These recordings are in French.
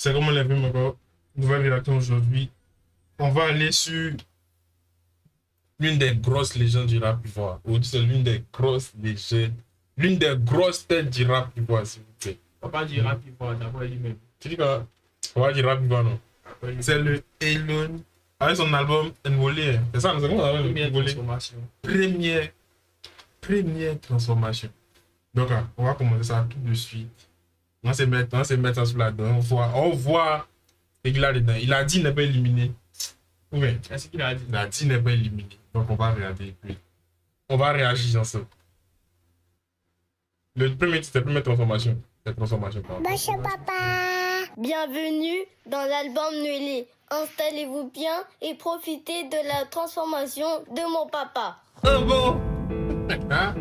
c'est comme on l'a vu encore. Nouvelle rédaction aujourd'hui. On va aller sur l'une des grosses légendes du rap ivoire. Aujourd'hui, c'est l'une des grosses légendes. L'une des grosses têtes du rap ivoire, s'il vous plaît. On va pas dire rap ivoire, d'abord lui-même. Tu dis quoi? On va dire rap ivoire, non? C'est le Elon avec son album Envolé. C'est ça, c'est comment ça s'appelle? Première transformation. Première transformation. Donc, on va commencer ça tout de suite. On va se mettre ça sur la dent. On voit ce qu'il a dedans. Il a dit qu'il n'est pas éliminé. Oui. Qu'est-ce qu'il a dit? Il a dit qu'il n'est pas éliminé. Donc, on va regarder. Puis, on va réagir ensemble. Le premier titre, c'est la première transformation. C'est transformation. Bonjour papa. Bienvenue dans l'album Nuélé. Installez-vous bien et profitez de la transformation de mon papa. Oh bon. Hein?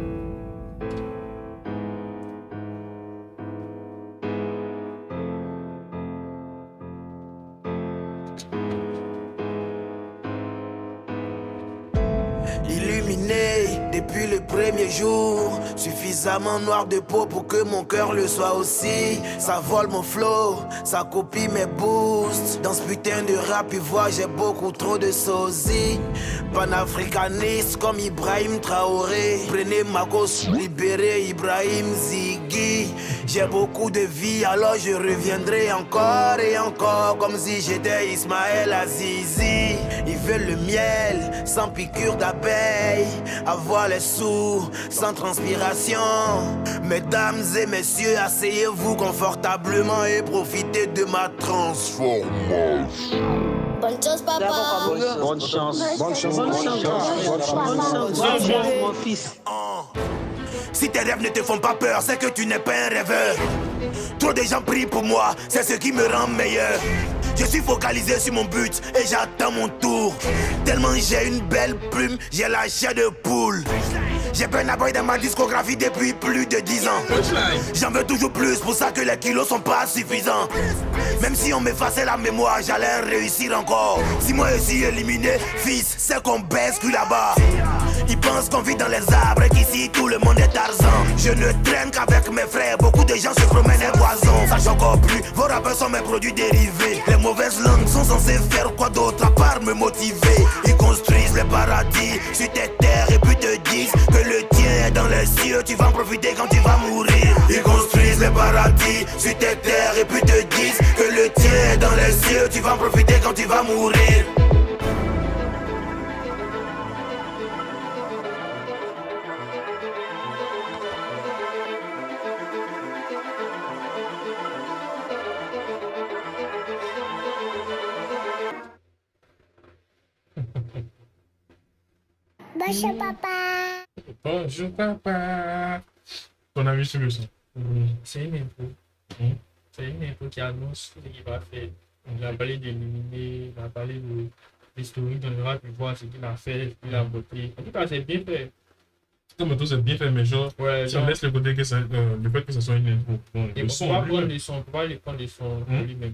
Illuminé depuis le premier jour, suffisamment noir de peau pour que mon cœur le soit aussi. Ça vole mon flow, ça copie mes boosts. Dans ce putain de rap ivoire, j'ai beaucoup trop de sosie. Panafricaniste comme Ibrahim Traoré. Prenez ma cause, libérez Ibrahim Ziggy. J'ai beaucoup de vie, alors je reviendrai encore et encore, comme si j'étais Ismaël Azizi. Ils veulent le miel, sans piqûre d'abeille. Avoir les sous, sans transpiration. Mesdames et messieurs, asseyez-vous confortablement et profitez de ma transformation. Bonne chance, papa. Bonne chance. Bonne chance. Bonne chance, mon fils. Si tes rêves ne te font pas peur, c'est que tu n'es pas un rêveur. Trop de gens prient pour moi, c'est ce qui me rend meilleur. Je suis focalisé sur mon but et j'attends mon tour. Tellement j'ai une belle plume, j'ai la chair de poule. J'ai Burna Boy dans ma discographie depuis plus de 10 ans. J'en veux toujours plus, pour ça que les kilos sont pas suffisants. Même si on m'effaçait la mémoire, j'allais réussir encore. Si moi je suis éliminé, fils, c'est qu'on baisse que là-bas. Ils pensent qu'on vit dans les arbres et qu'ici tout le monde est Tarzan. Je ne traîne qu'avec mes frères, beaucoup de gens se promènent et poison. Sache encore plus, vos rappeurs sont mes produits dérivés. Les mauvaises langues sont censées faire quoi d'autre à part me motiver. Ils construisent les paradis sur tes terres et puis te disent que le tien est dans les cieux. Tu vas en profiter quand tu vas mourir. Ils construisent les paradis sur tes terres et puis te disent que le tien est dans les cieux. Tu vas en profiter quand tu vas mourir. Bonjour papa. Bonjour papa. Ton avis sur le son? C'est une info. C'est une info qui annonce ce qu'il va faire. Il a parlé d'éliminer, il a parlé de l'historique dans le rap, il voit ce qu'il a fait, ce qu'il a voté. En tout cas, c'est bien fait. Comme tout, c'est bien fait, mais genre, Ouais, si on laisse le côté que ça, le fait que ce soit une intro. Bon, et le on son, va lui, prendre les sons, on va les prendre les sons pour lui-même.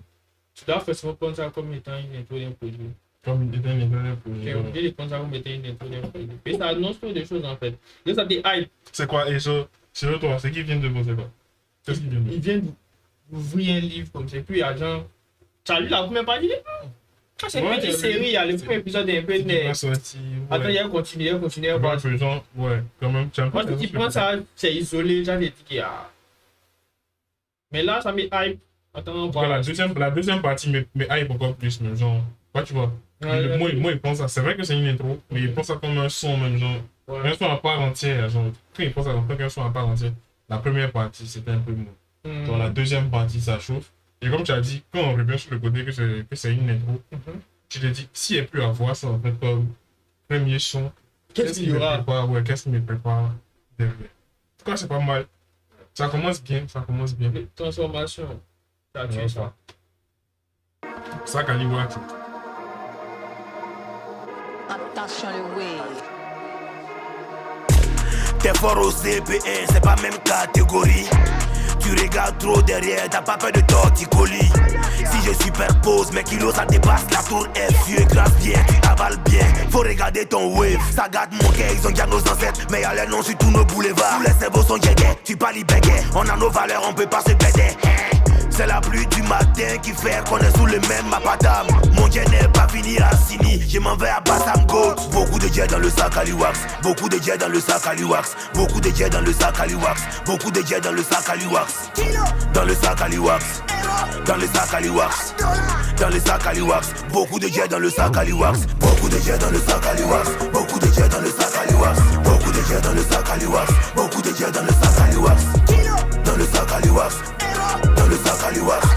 Tu dois forcément prendre ça comme étant une intro d'un produit. comme il était un intérêt pour J'ai oublié les prendre ça comme étant une intro d'un produit. Et ça annonce trop de choses en fait. Et ça dit hype. C'est quoi? Et ça, selon toi, c'est qui vient de penser quoi? Qu'est-ce qu'il vient de Il vient d'ouvrir un livre comme c'est plus agent. Tu as lu la première partie? Quand c'est une Ouais, petite j'ai lu. série, il y a le premier épisode est un peu Il né. va sortir. Attends, il y a continué. Ouais, faisant, ouais, quand même. Tu as un peu Moi, si tu prends ça, c'est isolé, j'avais dit qu'il y a. Mais là, ça met hype. Attends, on Voilà, va. la deuxième partie me hype encore plus, même genre. Ouais, tu vois. Ouais, moi, il pense ça. C'est vrai que c'est une intro, mais il pense ça comme un son, même genre. Ouais. Un son à part entière. Genre, quand il pense ça comme un son à part entière, la première partie, c'était un peu mou. Dans la deuxième partie, ça chauffe. Et comme tu as dit, quand on revient sur le côté que c'est une intro, tu te dis, si elle peut avoir ça, en fait, comme premier son, Qu'est-ce qu'il y me aura? prépare, ouais, qu'est-ce qu'il me prépare derrière. En tout cas, c'est pas mal. Ça commence bien, ça commence bien. Transformation. Ça a tué ça. Ça, Kaliwa, Attention le way. T'es fort au CP1, c'est pas même catégorie. Tu regardes trop derrière, t'as pas peur de torticolis. Si je superpose, mes kilos ça dépasse la tour F. Tu écrases bien, tu avales bien. Faut regarder ton wave, ça gâte mon cœur, ils ont déjà nos ancêtres. Mais y'a les noms sur tous nos boulevards. Tous les cerveaux sont guégués, tu parles bégués. On a nos valeurs, on peut pas se bêter. C'est la pluie du matin qui fait qu'on est sous le même apatam. Mon jet n'est pas fini à Sini, je m'en vais à Bassam Goat. Beaucoup de jets dans le sac Aliwax, beaucoup de jets dans le sac Aliwax, beaucoup de jets dans le sac Aliwax, beaucoup de jets dans le sac Aliwax, dans le sac Aliwax, dans le sac Aliwax, dans le sac Aliwax, beaucoup de jets dans le sac Aliwax, beaucoup de jets dans le sac Aliwax, beaucoup de jets dans le sac Aliwax, beaucoup de jets dans le sac Aliwax, beaucoup de jets dans le sac Aliwax, dans le sac Aliwax, dans le sac Aliwax,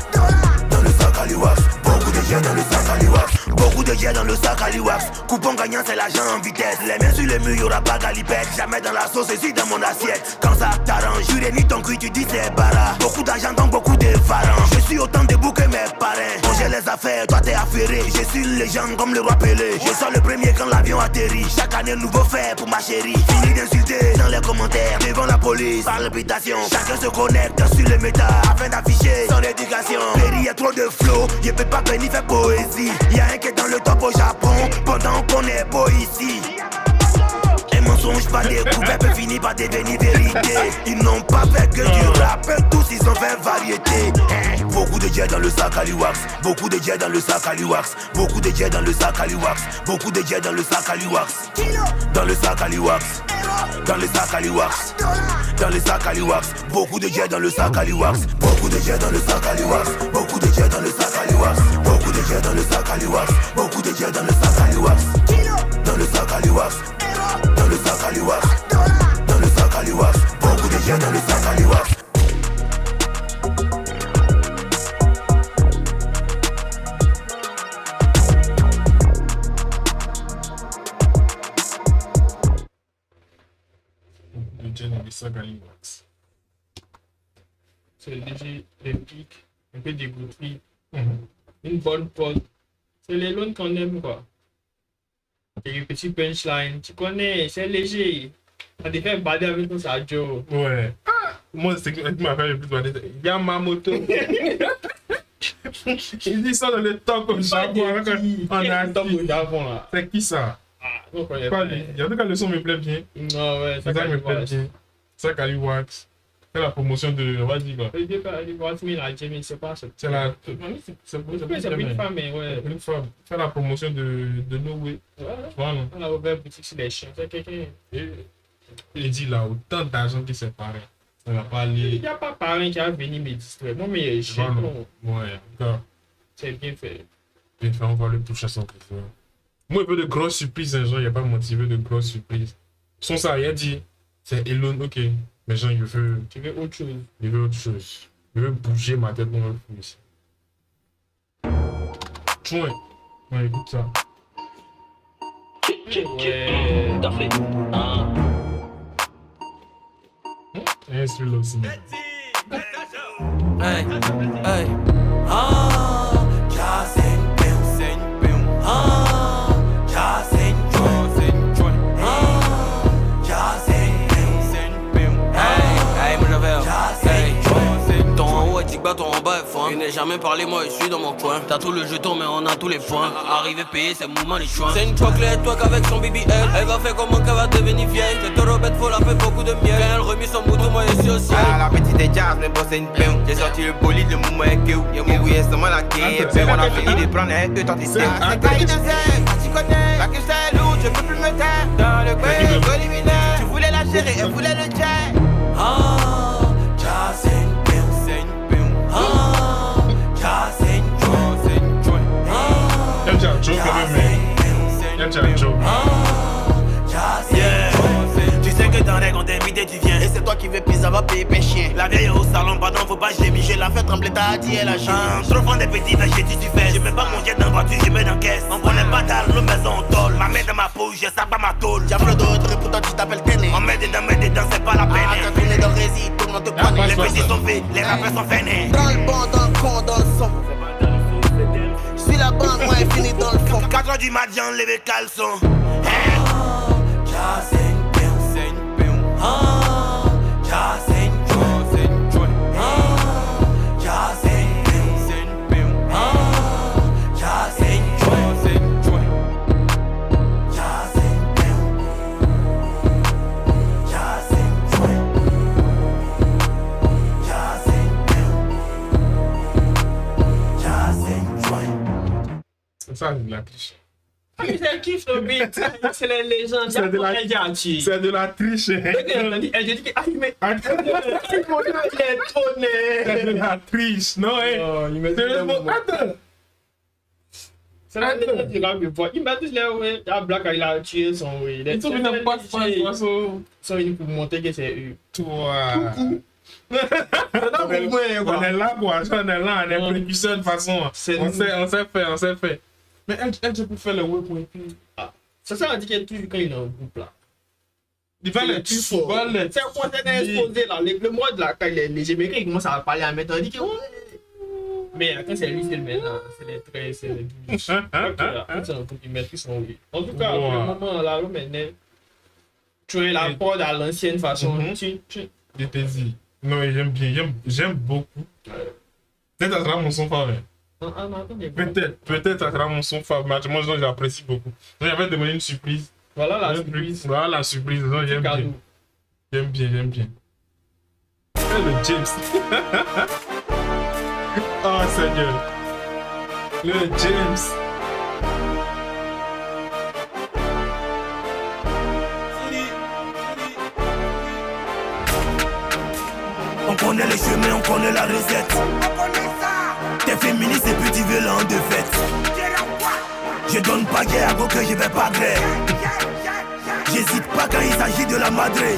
dans le sac Aliwax, beaucoup de jets dans le sac Aliwax, beaucoup de jets dans le sac Aliwax. Coupon gagnant c'est l'argent en vitesse. Les mains sur le mur y'aura pas galipette. Jamais dans la sauce et si dans mon assiette. Quand ça t'arrange, jour et nuit ton cul tu dis c'est bara. Beaucoup d'argent donc beaucoup de varans. Je suis autant debout que mes parrains. Quand j'ai les affaires, toi t'es affairé. Je suis une légende comme le roi Pelé. Je sors le premier quand l'avion atterrit. Chaque année nouveau fait pour ma chérie. Fini d'insulter dans les commentaires devant la police. Par l'habitation, chacun se connecte sur le méta afin d'afficher son éducation. Péri a trop de flow, je peux pas venir faire poésie. Y'a un qui est dans le top au Japon pendant qu'on est beau ici. Un mensonge pas découvert peut finir par devenir vérité. Ils n'ont pas fait que du rap, tous ils ont fait variété. Beaucoup de jets dans le sac Aliwax, beaucoup de jets dans le sac Aliwax, beaucoup de jets dans le sac Aliwax, beaucoup de jets dans le sac Aliwax, dans le sac Aliwax, dans le sac Aliwax, dans le sac Aliwax, beaucoup de jets dans le sac Aliwax, beaucoup de jets dans le sac Aliwax, beaucoup de jets dans le sac Aliwax, beaucoup de jets dans le sac Aliwax, beaucoup de jets dans le sac Aliwax, dans le sac Aliwax, dans le sac Aliwax, dans le sac Aliwax, beaucoup de jets dans le sac Aliwax. Le sac Aliwax. C'est léger, les pics, un peu dégoûté. Une bonne prod. C'est les loans qu'on aime quoi. Et les petits punchlines, tu connais, c'est léger. Ça te fait bader avec ton Sadio. Ouais. Moi, c'est ce qui m'a fait le plus bader. Il y a ma moto. Il dit ça dans le temps comme ça. On a un temps au Japon là. C'est qui ça? On connaît Pas pas. lui. En tout cas, le son me plaît bien. Non, ouais, Ça me plaît bien. Sac Aliwax. C'est la promotion de. On va dire quoi? Il dit pas, il va se mettre à Jimmy, c'est pas ça. C'est la. C'est une femme, mais ouais. Une femme. C'est la promotion de No Way. Voilà. On a ouvert une boutique sur les chiens. C'est quelqu'un. Il dit là, autant d'argent qui s'est paré. Ça va pas aller. Il n'y a pas parent qui a venu me distraire. Non, mais chien, non. Ouais, encore. C'est bien fait. Bien fait, on va le toucher à son préféré. Moi, il veut de grosses surprises, hein, genre, il n'y a pas motivé de grosses surprises. Son ça, il a dit, c'est Elon, ok. Mais genre, il veut. Tu veux autre chose. Il veut autre chose. Il veut bouger ma tête dans le fou ici. Ouais. Ouais, écoute ça. Ouais. Et celui-là aussi. Hey, hey. Ah, já sem pão. Ah, já sem joint. Ah, já sem pão. Hey, mon javel. Hey, ton en haut, tic bas, ton en bas est fin. Il n'est jamais parlé, moi je suis dans mon coin. T'as tout le jeton, mais on a tous les points. Arrivé payé, c'est mouvement les choix. C'est une chocolate, toi qu'avec son BBL. Elle va faire comment qu'elle va devenir vieille. Cette robette folle a fait beaucoup de miel. Quand elle remis son mouton, moi je suis au ciel. Ah, la petite est jazz, mais bon, c'est une peine. J'ai sorti le bolide, le mouvement est que où. Y'a mon bouillet, c'est moi la quai. Et puis on a fini de prendre un eux, tant ici. C'est quoi qui tu connais. La que c'est lourd, je peux plus me taire. Dans le coin, éliminaire. Tu voulais la gérer, elle voulait le jet. Ah, já sem pão. Ah, já sem joint. Ah, Il y a un joke quand même, mais. Il y a un joke. já sem Tu sais que dans les grandes invités tu viens. Et c'est toi qui veux pizza, va payer pain chien. La vieille au salon, pardon, faut pas gémir. Je la fait trembler, t'as dit, elle a chié. Trop fond des petits, j'ai dit tu fais. Je mets pas mon jet dans la voiture, je mets dans la caisse. On prenait pas d'armes, nos maisons tôle. Ma main dans ma poche, je sers pas ma tôle. J'ai plein d'autres, et pourtant tu t'appelles Téné. On met dedans, c'est pas la peine. Quand on est dans le résil, tout le monde te connaît. Les petits sont faits, les rappeurs sont faits. Dans le bon, dans le con, dans le son. Je suis la bande, moi, elle finit dans le fond. 4h du matin, j'enlève les caleçons. Já sem pão. Ah, já sem joint. Ah, já sem pão. Ah, já sem joint. Já sem pão. Já sem joint. Já sem pão. C'est ça, c'est de la triche. Ah, mais c'est kiff le beat. C'est les légendes. C'est de la- triche. C'est de la triche. Elle dit que, ah, mais C'est de la triche. Non, il met sérieusement, attends. c'est la légende du rap, il m'a dit là, ouais, la blague, il a tué son, oui. Ils sont venus en passe. Ils sont venus pour montrer que c'est eux. Toi. On On est là, quoi. On est là, on est précurseurs de façon. On C'est sait faire. Mais elle, je peux faire le web pour puis. C'est ça, on dit qu'elle toujours quand il est en groupe là. Il va les tuer C'est quoi c'est exposé là, le mode là, quand les Jamaïcains ils commencent à parler à mettre, on dit que ouais. Mais quand c'est lui, c'est le maintenant, c'est les traits, c'est les douches. C'est un truc qui maîtrise son oui. En tout cas, pour le moment là, maintenant, tu es la prod à l'ancienne façon. Je te dis. Non, j'aime bien, j'aime beaucoup. Peut-être ça sera mon son favori. Peut-être ça sera mon son favori. Moi, j'apprécie beaucoup. Donc, j'avais demandé une surprise. Voilà la surprise. Voilà la surprise. Donc, j'aime bien. J'aime bien. C'est le James. Oh, Seigneur. Le James. On connaît les chemins, on connaît la recette. T'es féministe et petit violent de fête. Je donne pas guerre à que je vais pas gré. J'hésite pas quand il s'agit de la madré.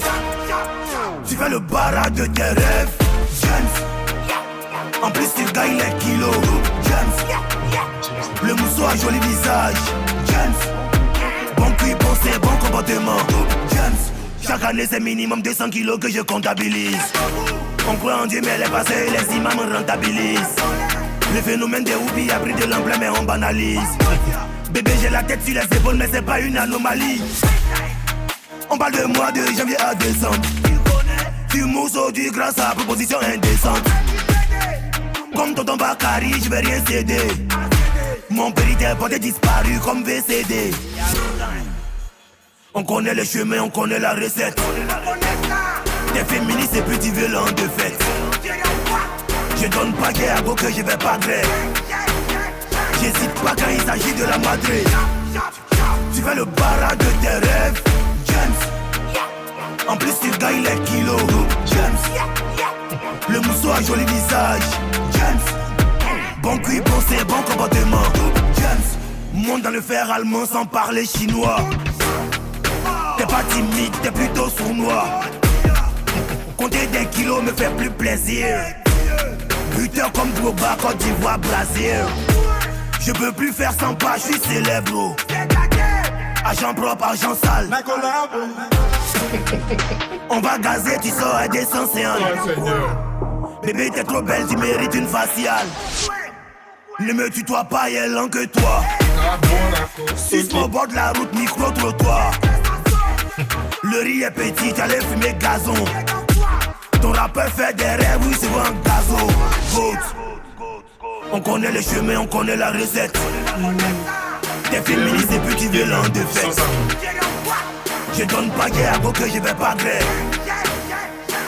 Tu fais le barrage de tes rêves, James. En plus tu gagnes les kilos, James. Le mousseau a joli visage, James. Bon cuit, bon sein, bon comportement, James. Chaque année c'est minimum 200 kilos que je comptabilise. On croit en Dieu mais les passés et les imams rentabilisent. Le phénomène des houbilles a pris de l'ampleur mais on banalise. Bébé j'ai la tête sur les épaules mais c'est pas une anomalie. On parle de moi de janvier à décembre. Du mousseau du grâce à proposition indécente. Comme tonton Bakary je vais rien céder. Mon péritel porté disparu comme VCD. On connaît le chemin, on connaît la recette. T'es féministe et petit violent de fête. Je donne pas guerre à que je vais pas gré. J'hésite pas quand il s'agit de la madré. Tu fais le barrage de tes rêves, James. En plus tu gagnes les kilos, James. Le mousseau a joli visage, James. Bon cuit, bon sein, bon comportement, James. Monte dans le fer allemand sans parler chinois. T'es pas timide, t'es plutôt sournois. Compter des kilos me fait plus plaisir. Buteur comme Drogba, Côte d'Ivoire, Brésil. Je peux plus faire sans pas, je suis célèbre. Agent propre, argent sale. On va gazer, tu sors des sens Bébé t'es trop belle, tu mérites une faciale. Ne me tutoie pas, il est lent que toi. Si au bord de la route, micro-trottoir. Le riz est petit, t'allais fumer gazon. Ton rappeur fait des rêves, oui c'est un gazo. On connaît le chemin, on connaît la recette. T'es féministe et petit violent de fête. Je donne pas guerre à que je vais pas gré.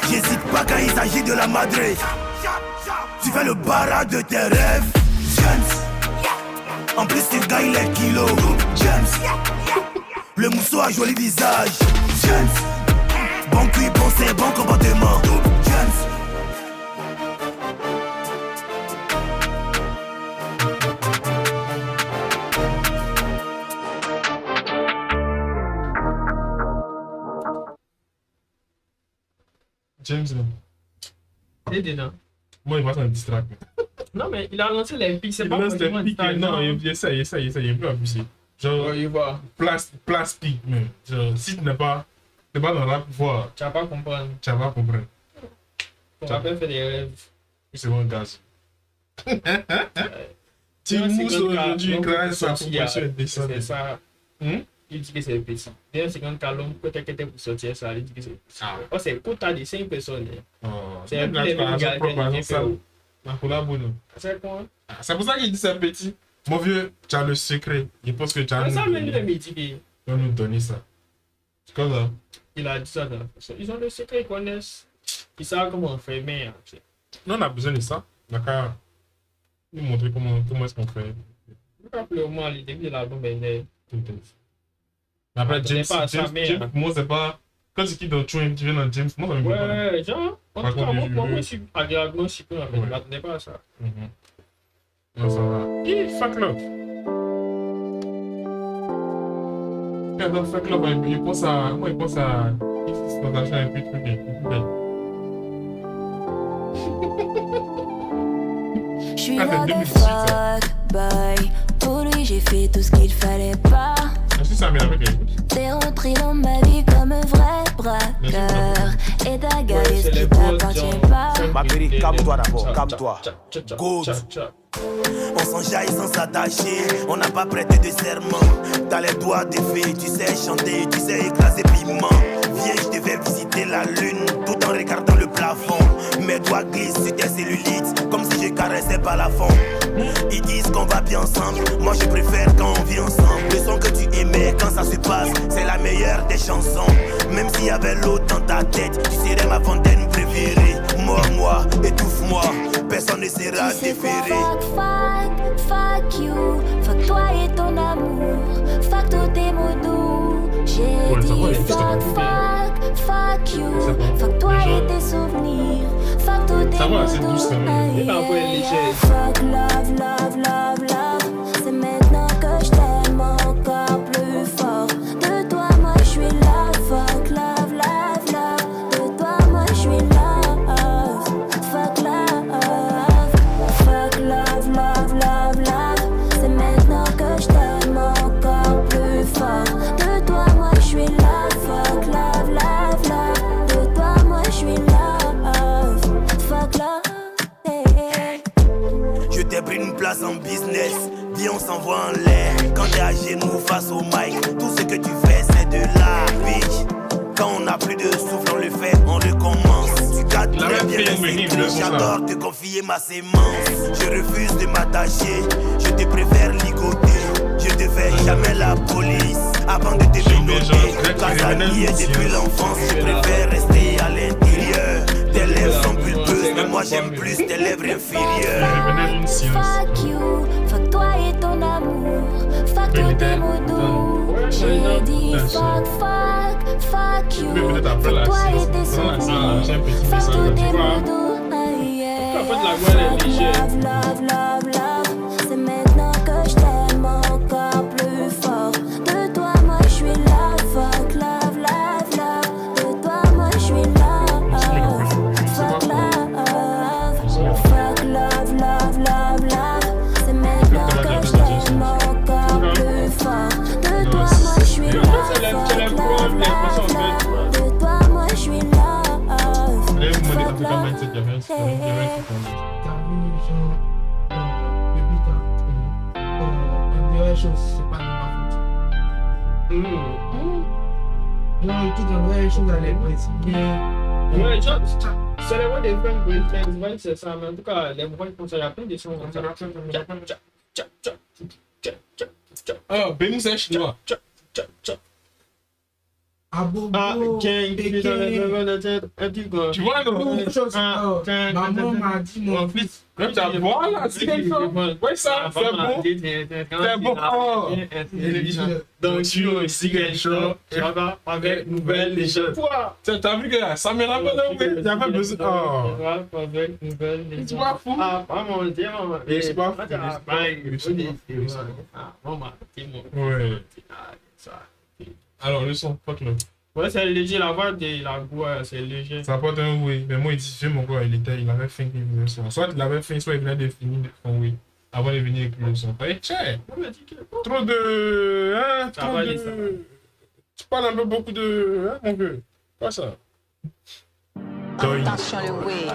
J'hésite pas quand il s'agit de la madré. Tu fais le barrage de tes rêves, James. En plus tu gagnes les kilos, James. Le mousseau a joli visage, James. Bon cuit, bon sein, bon comportement, James. James, là. Il est dedans. Moi, il va s'en distraire. Non, mais il a lancé les pics, c'est Il pas lance des forcément pics. Non, il essaye, il est plus abusé. Genre, il va. place pic, même. Genre, si tu n'es pas dans la voie, Tu vas pas comprendre. tu vas pas comprendre. Ton rappel fait des rêves. C'est mon gaz. Tu mousses aujourd'hui grâce à sa promotion indécente. C'est ça. Il dit que c'est petit. D'ailleurs, c'est quand Calum, peut-être que pour sortir ça, il dit que c'est petit. Oh, c'est pour t'as des 5 personnes. C'est un peu les mêmes gars qui font. C'est quoi? C'est pour ça qu'il dit c'est petit. Mon vieux, tu as le secret. Je pense que tu as ça, même le midi. Il va nous donner ça. C'est comme ça. Il a dit ça dans la façon. Ils ont le secret, ils connaissent. Ils savent comment on fait, mais. Nous, on a besoin de ça. D'accord. Nous montrer comment est-ce qu'on fait. Après, au moins, le début de l'album, il est. Mais après, James, moi, c'est pas. Quand tu quittes dans Train, tu viens dans James, moi, ça me fait pas. Ouais, genre. En tout cas, moi, je suis agréablement surpris. Je ne m'attendais pas à ça. Non, ça va. Fuck love. Dans Fuck love, il pense à. Moi, il pense à. C'est dans un chat un peu plus belle. Je suis là de fuck boy. Pour lui j'ai fait tout ce qu'il fallait pas. T'es rentré dans ma vie comme un vrai braqueur. Et t'as gagné ce qui t'appartient pas. Ma chérie, calme-toi d'abord, calme-toi. Good. On s'enjaille sans s'attacher, on n'a pas prêté de serment. T'as les doigts défaits, tu sais chanter, tu sais écraser piment. Viens, je te fais visiter la lune tout en regardant le plafond. Mes doigts glissent sur tes cellulites comme si je caressais pas la fond. Ils disent qu'on va bien ensemble, moi je préfère quand on vit ensemble. Le son que tu aimais quand ça se passe, c'est la meilleure des chansons. Même s'il y avait l'eau dans ta tête, tu serais ma fontaine préférée. Mords-moi, étouffe-moi, personne ne sera déféré. Fuck you, fuck toi et ton amour, fuck tous tes mots doux. J'ai dit fuck you, fuck toi et tes souvenirs, fuck tous tes mots doux. Fuck love, c'est maintenant que je t'aime encore plus fort. De toi moi je suis là, fuck love, de toi moi je suis là, fuck love, c'est maintenant que je t'aime encore plus fort. De toi moi je suis là, fuck love, de toi moi je suis là, fuck love. Je t'ai pris une place en business, dis on s'envoie en l'air. Quand t'es à genoux face au mic, tout ce que tu fais c'est de la bitch. Quand on n'a plus de souffle, on le fait, on recommence. Tu gardes très bien les secrets, j'adore te confier ma sémence. Je refuse de m'attacher, je te préfère ligoter. Je te fais jamais la police avant de te dénoter. Casanier depuis l'enfance, je préfère rester à l'intérieur. Tes lèvres sont pulpeuses, mais moi j'aime plus tes lèvres inférieures. Fuck you, fuck toi et ton amour, fuck tous tes mots doux. J'ai dit fuck you, fuck toi et tes souvenirs, fuck tous tes mots doux. Fuck love, c'est maintenant que je t'aime encore plus fort. De toi moi je suis là, fuck love, de toi moi je suis là, fuck love, c'est maintenant que je t'aime encore plus fort. De toi moi je suis là, fuck love, de toi moi je suis là, fuck love. C'est pas de ma faute. Non, toute la vraie chose, elle est précise. Ouais, c'est les voix des femmes, c'est ça, mais en tout cas, les voix comme ça, il y a plein de sons comme ça. Oh, Benny Sèche, tu vois. Ah, gang, tu vois, maman m'a dit, mon fils. Voilà, c'est quelque chose. Ouais, ça, c'est bon. C'est bon. Donc, tu es aussi quelque chose. Tu vas avec nouvelle légende. T'as vu que ça me rappelle un peu. T'as pas besoin. Avec nouvelle légende. Tu vois, fou. Ah, maman, dis maman. C'est pas ouais. Alors, le son, fuck là. Ouais, c'est léger, la voix de la voix, c'est léger. Ça porte un oui, mais moi, il dit, mon gars, il avait fait qu'il voulait son. Soit il avait fait, soit il venait de finir son oui. Avant de venir écrire le son. Tchè! Trop de. Hein? Trop de. Tu parles un peu beaucoup de. Hein, mon vieux? Quoi ça? Attention, le oui.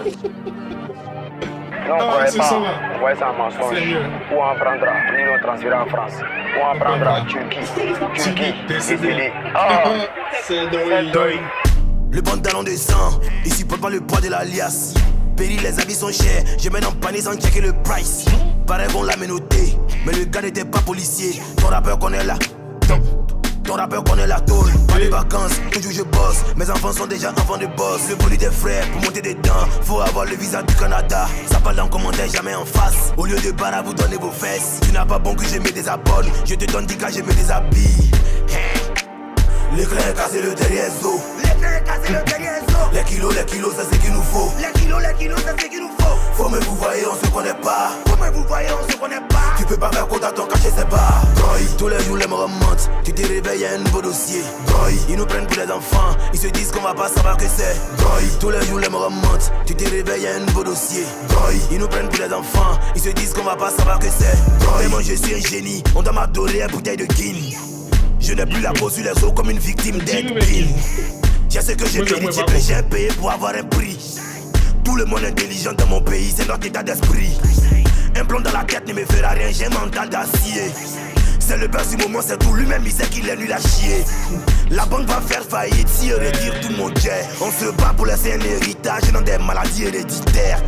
Non, Ah, c'est ça là. ouais, c'est un mensonge. Sérieux. Ou on prendra, ni le transférer en France. Ou on prendra Turquie, décédé. Ah, C'est Doy. Le pantalon de sang, il supporte pas le poids de la liasse. Péri, les habits sont chers, je mets en panier sans checker le price. Pareil qu'on l'a menotté, mais le gars n'était pas policier. Ton rappeur connaît là. Ton rappeur connaît la tôle. Pas les vacances, toujours je bosse. Mes enfants sont déjà enfants de boss. Le bolide des frères pour monter dedans. Faut avoir le visa du Canada. Ça parle en commentaire, jamais en face. Au lieu de bara, vous donnez vos fesses. Tu n'as pas bon que je mets des abonnes. Je te donne 10 cas, je mets des habits. L'éclair est cassé, le derrière zo. L'éclair est cassé, le derrière zo. Les kilos, c'est ce qu'il nous faut. Les kilos, c'est ce qu'il nous faut. Faut me vous voyez, on se connaît pas. Tu peux pas faire compte à ton cachet, c'est pas. Boy, tous les jours les me remontent. Tu te réveilles, y'a un nouveau dossier. Boy, ils nous prennent pour des enfants. Ils se disent qu'on va pas savoir que c'est. Boy, tous les jours les me remontent. Tu te réveilles, y'a un nouveau dossier. Boy, ils nous prennent pour des enfants. Ils se disent qu'on va pas savoir que c'est. Boy, moi je suis un génie. On doit m'adorer une bouteille de gin. Je n'ai plus la peau sur les os comme une victime d'être pile. J'ai ce que j'ai mérité, j'ai payé pour avoir un prix. Tout le monde intelligent dans mon pays, c'est notre état d'esprit. Un plomb dans la tête ne me fera rien, j'ai un mental d'acier. C'est le père du moment, c'est tout, lui-même il sait qu'il est nul à chier. La banque va faire faillite si il retire tout mon jet. On se bat pour laisser un héritage dans des maladies héréditaires.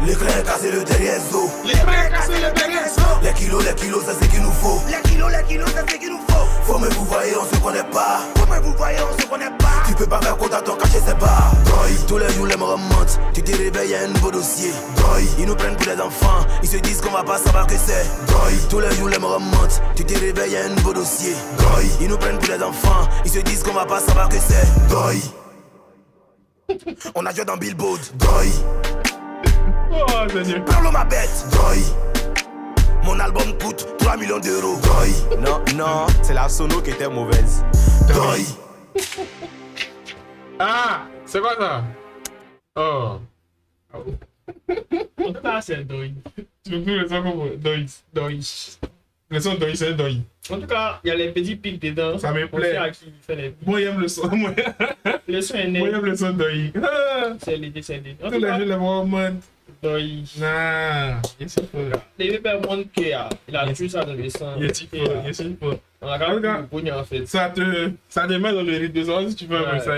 L'éclair est cassé, le derrière zo. L'éclair est cassé, le derrière zo. Les kilos, c'est ce qu'il nous faut. Les kilos, c'est ce qu'il nous faut. Faut me vous voyez, on se connaît pas. Tu peux pas faire compte à ton cachet, c'est pas. Boy, tous les jours les me remontent. Tu te réveilles, y'a un nouveau dossier. Boy, ils nous prennent pour des enfants. Ils se disent qu'on va pas savoir que c'est. Boy, tous les jours les me remontent. Tu te réveilles, y'a un nouveau dossier. Boy, ils nous prennent pour des enfants. Ils se disent qu'on va pas savoir que c'est. Boy, on a joué dans Billboard. Boy, oh, Seigneur. parle ma bête. Boy, mon album coûte 3 millions d'euros. Boy, Non, c'est la sono qui était mauvaise. Boy. Ah, c'est quoi ça? Oh. En tout cas, c'est Doi. Tu veux plus le son comme Doi. Le son Doi, c'est Doi. En tout cas, il y a les petits pics dedans. Ça me On plaît. sait à qui il fait les pics. Moi, j'aime le son. Moi, Le son est né. j'aime le son Doi. C'est l'idée. En Tous tout les cas, jours, les moments. Doi. Nah, il est fort. Les bébés montrent qu'il a tué ça dans le sang. Il est fort. On a quand même une en fait. Ça te met dans le rythme de ça si tu veux. Ouais. Ça,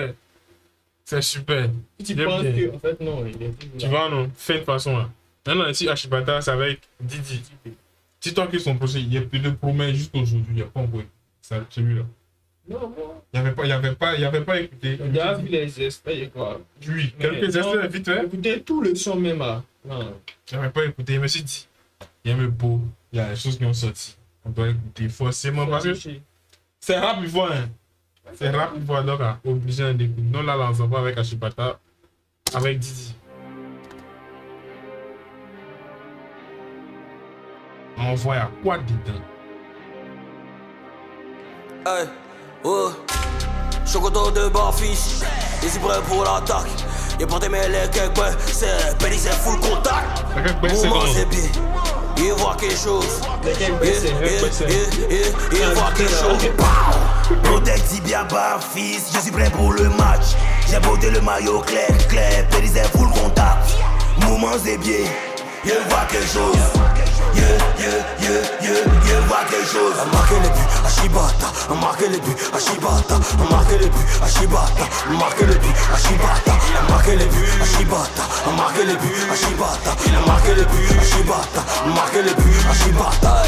c'est super. Tu J'aime penses bien. que, en fait, non, il est. Tu vois, non? Fais de façon là. Maintenant, ici, Ashibata, c'est avec Didi. Dis-toi qu'ils sont posés. Il y a plus de promesses jusqu'au aujourd'hui. Il n'y a pas encore. C'est celui-là. Non, moi. Il n'y avait pas écouté. On a vu les extraits et quoi. Oui, quelques extraits vite fait. Écoutez tout le son même là. Non. Je n'avais pas écouté. Je me suis dit, il y a le beau. Il y a des choses qui ont sorti. On doit écouter forcément parce que c'est rap, il faut. Hein. C'est rap, il faut. Donc, obligé d'écouter. Nous, là, on s'en va avec Ashibata, avec Didi. On voit à quoi dedans. Hey, oh, Chocoto de Barfis, ici prêt pour l'attaque. Y'a porté mes legs quelque part, c'est Penny, c'est full contact. Mouvement c'est bien, il voit quelque chose. Il voit quelque chose. Protect Tibia Barfis, je suis prêt pour le match. J'ai porté le maillot clair, Penny c'est full contact. Mouvement c'est bien, il voit quelque chose. Il voit quelque chose. A marqué les buts, à Shibata. A marqué les buts, à Shibata. A marqué les buts, à Shibata. A marqué les buts, à Shibata. A marqué les buts, à Shibata. A marqué les buts, à Shibata. A marqué les buts, à Shibata. A marqué les buts, à Shibata.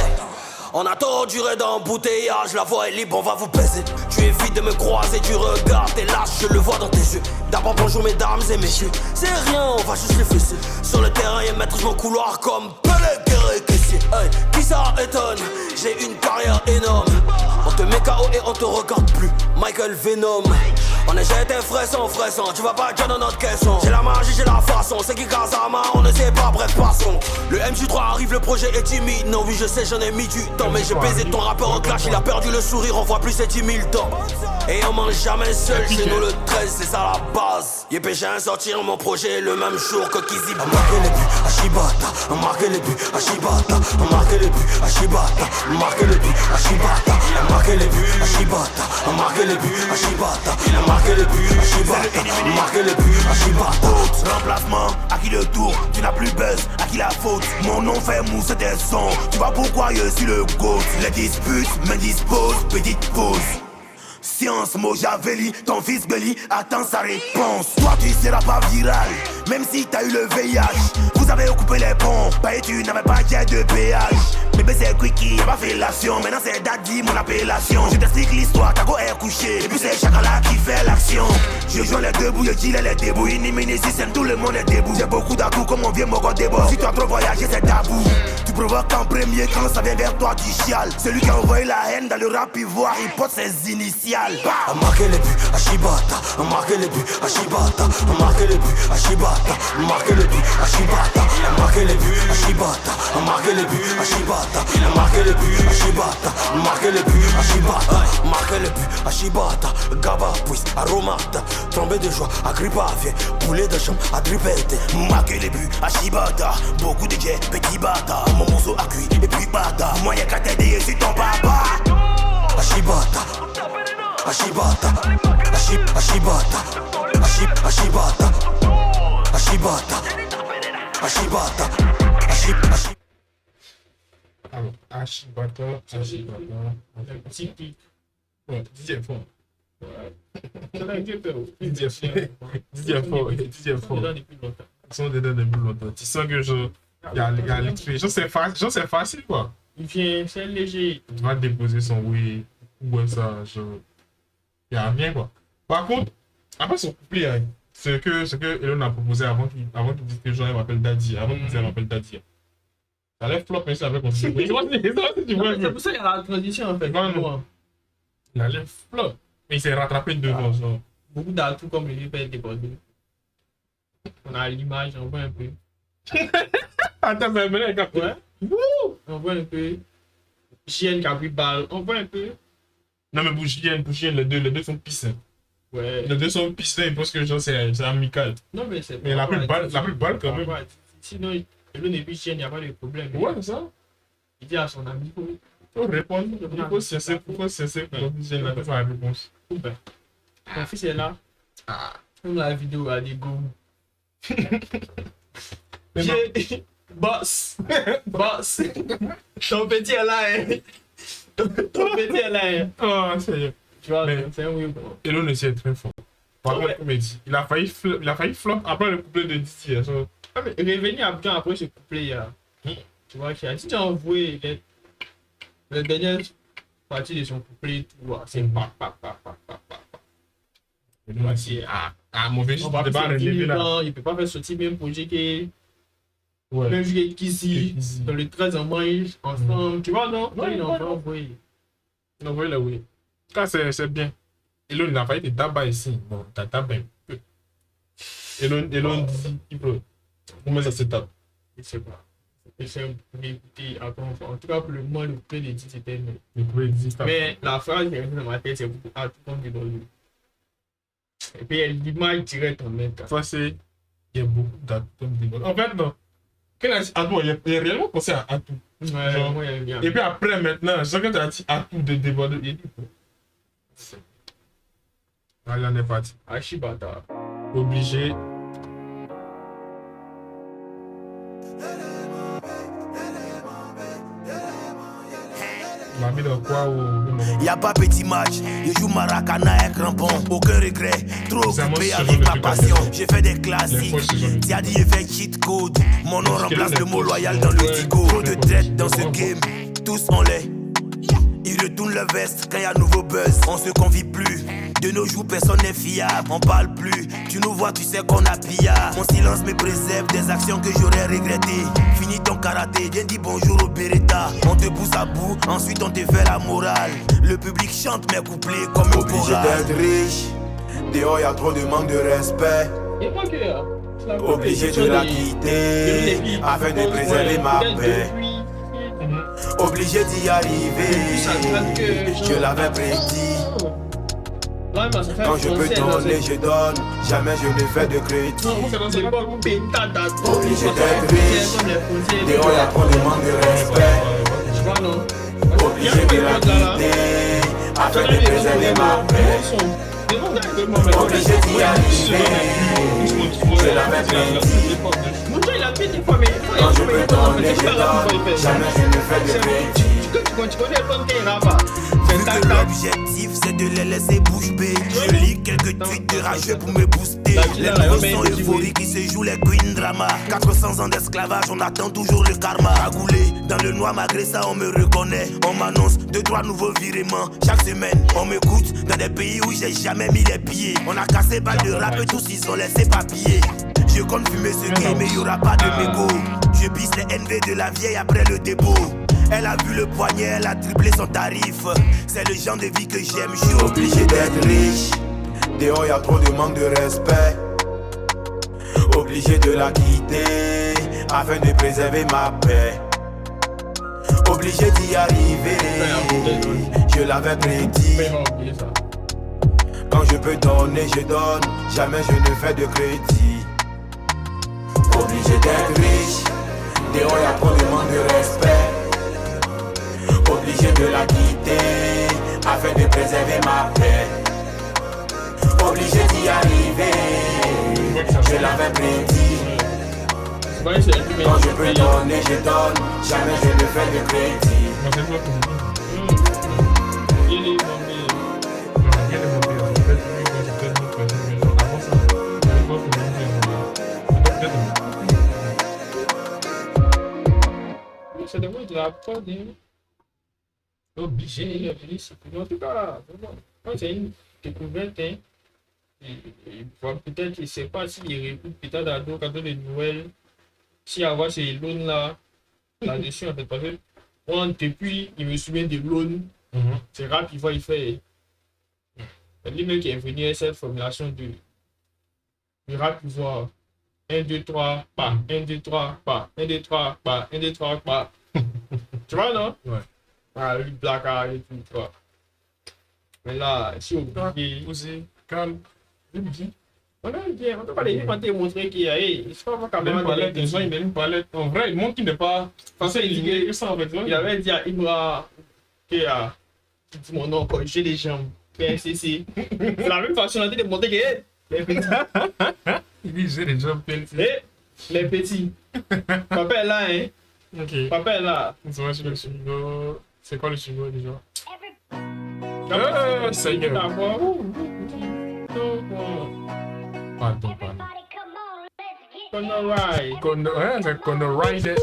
On a trop duré d'embouteillage, la voie est libre, on va vous baiser. Tu évites de me croiser du regard, t'es lâche, je le vois dans tes yeux. D'abord bonjour mesdames et messieurs, c'est rien, on va juste les fesser. Sur le terrain et mettre mon couloir comme Pelé, Guerre, caissier. Hey, qui ça étonne, j'ai une carrière énorme. On te met KO et on te regarde plus, Michael Venom. On est jeté fraissant, tu vas pas dire dans notre caisson. J'ai la magie, j'ai la façon, c'est qui Kazama, on ne sait pas, bref passons. Le MJ3 arrive, le projet est timide. Non oui je sais j'en ai mis du temps, mais j'ai baisé ton rappeur en clash. Il a perdu le sourire, on voit plus ses 10 000 temps. Et on mange jamais seul, chez nous le 13 c'est ça la base. Y'a péché à sortir mon projet le même jour que Kizzy. A marqué les buts, à Shibata. A marqué les buts, à Shibata. A marqué les buts, à Shibata. A marqué les buts, à Shibata. A marqué les buts, à Shibata. A marqué les buts, à Shibata. A marqué les buts, à Shibata. A marqué les buts, à Shibata. Remplacement, à qui le tour, tu n'as plus buzz, à qui la faute. Mon nom fait mousse des sons, tu vois pourquoi je suis le GOAT. Les disputes me disposent, petite pause. Science, Mojaveli, ton fils Belly attend sa réponse. Toi tu seras pas viral, même si t'as eu le VIH. Vous avez coupé les ponts, et tu n'avais pas de péage. Bébé c'est Quickie, j'ai pas fait l'action. Maintenant c'est Daddy mon appellation. Je t'explique l'histoire, ta go est couché. Et puis c'est Chakala qui fait l'action. Je joue les debout, je dis les débouts. Inimini système, tout le monde est debout. J'ai beaucoup d'atouts comme on vient Mogo débat. Si tu as trop voyagé c'est tabou. Tu provoques en premier quand ça vient vers toi tu chiales. Celui qui a envoyé la haine dans le rap ivoire, il porte ses initiales. A marqué les buts à Shibata, a marqué les buts à Shibata, a marqué les buts à Shibata, a marqué les buts à Shibata, a marqué les buts à Shibata, a marqué les buts à Shibata, a marqué les buts à Shibata, a marqué les buts à Shibata, a marqué les buts à Shibata, Gaba puis Aromata, tombé de joie, Agrippa vient, poulet de chambre, à dripette, marqué les buts à Shibata, beaucoup de jets, petit bata, mon morceau à cuit et puis bata, moi y'a qu'à t'aider sur ton papa. Ashibata, Ashibata, Ashibata, Ashibata, Ashibata, Ashibata, Ashibata. Alors, Ashibata. Un petit pic. Ouais, DJ Fort. C'est là que DJ Fort. Ils sont dedans depuis longtemps. Tu sens que il y a l'expression, c'est facile quoi. Il vient, c'est léger. Il va déposer son oui, ou ça, il n'y a rien quoi. Par contre, après son couplet, hein, ce que Elon a proposé avant qu'il dise que Jean m'appelle Daddy, avant qu'il dise m'appelle Daddy. Ça lève flop, mais ça avait continué. C'est pour ça qu'il y a la transition en fait. Non. Il a lève flop. Mais il s'est rattrapé devant. Beaucoup d'atouts comme le livre est débordé. On a l'image, on voit un peu. Attends, mais maintenant, ouais. On voit un peu. JN qui a pris balle, on voit un peu. Non, mais pour JN, les deux sont pissés. Ouais. Les deux sont pissés, ils pensent que genre c'est amical. Non, mais c'est. Mais la plus balle quand même. Sinon, le début JN, il n'y a pas de problème. Ouais, c'est ça. Il dit à son ami. Il faut répondre. Il faut cesser pour JN n'a pas la réponse. Ton fils est là. Comme la vidéo a des goûts. Boss. Ton petit est là, hein. Ton petit est là, hein. Oh, sérieux. Tu vois, c'est un oui. Elon est très fort. Par contre, comme il dit, il a failli flop après le couplet de Didi. Mais revenir après ce couplet, tu vois, si tu as envoyé la dernière partie de son couplet, tu vois, c'est pas. Mauvais chose, il peut pas faire sortir même projet qui même jouer Kizzy dans le 13 en mange ensemble, tu vois, non? Il en va envoyer. Il envoie là, oui. Quand c'est bien. Elon, il a failli des tabac ici. Bon, t'as tabac un peu. Elon dit, il peut. Comment ça se tape? Je sais pas. C'est écouter après. En tout cas, pour le moment, le couplet de Didi c'était mais la phrase qui est venue dans ma tête, c'est beaucoup à tout comme dans lui. Et puis l'image directe en même temps. Ça, c'est. Il y a beaucoup d'atomes débordés. En fait, non. Quand il a dit Atou, il a réellement pensé à Atou. Ouais, genre, moi, il y a et puis après, maintenant, quand tu as dit Atou de débordé, il dit. Allez, on est parti. Ashibata. Obligé. Y'a pas petit match, je joue Maracana et crampon. Aucun regret, trop occupé avec ma passion. J'ai fait des classiques, t'as dit j'ai fait cheat code. Mon nom remplace le mot loyal dans le dico. Trop de tête dans ce game, tous on l'est. Ils retournent le veste quand y'a nouveau buzz. On se confie plus, de nos jours personne n'est fiable. On parle plus, tu nous vois tu sais qu'on a pillard. Mon silence me préserve des actions que j'aurais regrettées. Finis ton karaté, viens dire bonjour au Beretta. On te pousse à bout, ensuite on te fait la morale. Le public chante mes couplets comme un obligé d'être riche, dehors y'a trop de manque de respect. Obligé de la quitter, afin de préserver ma paix. Obligé d'y arriver, je l'avais prédit. Quand je peux donner, je donne. Jamais je ne fais de crédit. Obligé d'être riche, dehors y'a trop de manque de respect. Obligé de la quitter, afin de préserver ma paix. Obligé d'y arriver, je l'avais prédit. Quand je peux donner, je donne. Jamais je ne fais de crédit. Tu connais le bon qu'il y a là-bas. Vu que l'objectif c'est de les laisser bouche bée, je lis quelques tweets de rageux pour me booster. Les nouveaux sont euphoriques qui se jouent les queen drama. 400 ans d'esclavage, on attend toujours le karma. Cagoulé dans le noir, malgré ça on me reconnaît. On m'annonce 2-3 nouveaux virements chaque semaine. On m'écoute dans des pays où j'ai jamais mis les pieds. On a cassé balle de rap et tous ils ont laissé papier. Je compte fumer ce game mais y'aura pas de mégot. Je pisse les NV de la vieille après le dépôt. Elle a vu le poignet, elle a triplé son tarif. C'est le genre de vie que j'aime, je suis obligé d'être riche. Dehors y'a trop de manque de respect. Obligé de la quitter afin de préserver ma paix. Obligé d'y arriver, je l'avais prédit. Quand je peux donner, je donne. Jamais je ne fais de crédit. Obligé d'être riche. Dehors y'a trop de manque de respect. Obligé de la quitter afin de préserver ma paix. Obligé d'y arriver, je l'avais prédit. Quand je peux donner, je donne. Jamais je ne fais de crédit. Ça devrait être la prod, obligé. En tout cas, c'est une découverte. Peut-être, je ne sais pas s'il réécoute peut-être à d'autres des nouvelles. Si avoir ces loans là-dessus, en fait, parce que moi, depuis, il me souvient des loans. C'est rap, il fait. Lui-même qui est venu à cette formulation du rap, il voit 1, 2, 3, pas, 1, 2, 3, pas, 1, 2, 3, pas, 1, 2, 3, pas. Tu vois, non? Ouais. Ah, lui, placard et tout, tu vois. Mais là, si on dit. Aussi, calme. On a bien, on peut les montrer qu'il y a. C'est pas quand même une palette. En vrai, il montre qu'il n'est pas censé éliminer que ça en fait. Il avait dit à Ibra que dit mon nom, j'ai des jambes. PNCC. C'est la même façon de montrer que les petits. Il dit j'ai des jambes PNCC. Les petits. Papa est là, hein. Ok. Papa est là. C'est quoi le sugo déjà? Ça y est. Pardon. Gonna ride. C'est gonna ride it.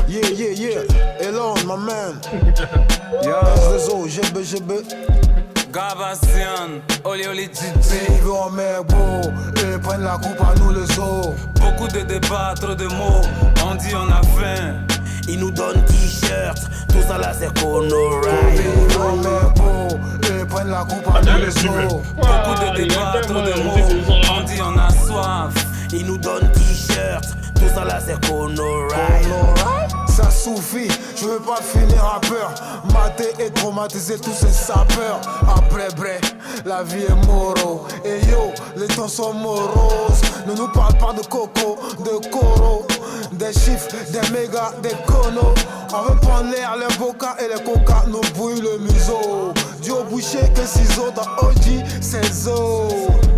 Yeah. Elon, my man. SDZO, GB. Gabassian, Oli DJ. Ils veulent en mer beau, et prennent la coupe à nous les os. Beaucoup de débats, trop de mots, on dit on a faim. Ils nous donnent t-shirt, tout ça là c'est Kono Ride. Ils veulent en mer beau, et prennent la coupe à nous les os. Beaucoup de débats, trop de mots, on dit on a soif. Ils nous donnent t-shirt, tout ça là c'est Kono Ride. Ça suffit, je veux pas finir rappeur. Maté et traumatiser tous ces sapeurs. Après bref, la vie est moro. Et yo, les temps sont moroses. Ne nous parle pas de coco, de coro, des chiffres, des mégas, des conos. On veut prendre l'air, les bocas et les coca nous bouillent le museau. Dio bouché que ciseaux dans OG, c'est zo.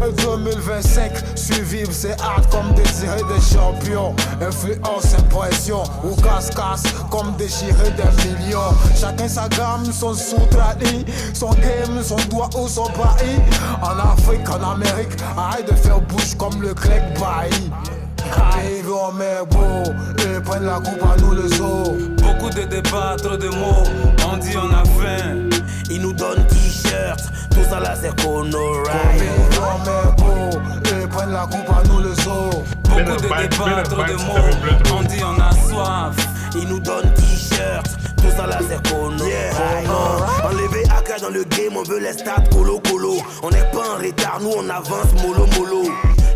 2025, survivre c'est hard comme désirer des champions. Influence, impression ou casse-casse comme déchirer des millions. Chacun sa gamme, son sous-tradi, son game, son doigt ou son bailli. En Afrique, en Amérique, arrête de faire bouche comme le clec bailli. Ils veulent en mer beau, et prennent la coupe à nous les os. Beaucoup de débats, trop de mots, on dit on a faim. Ils nous donnent t-shirt, tout ça là c'est Kono Ride. Ils veulent en mer beau, et prennent la coupe à nous les os. Beaucoup de débats, trop de mots, on dit on a soif. Ils nous donnent t-shirt, tout ça là c'est Kono Ride. Enlevé AK dans le game, on veut les stats colo. On n'est pas en retard, nous on avance mollo.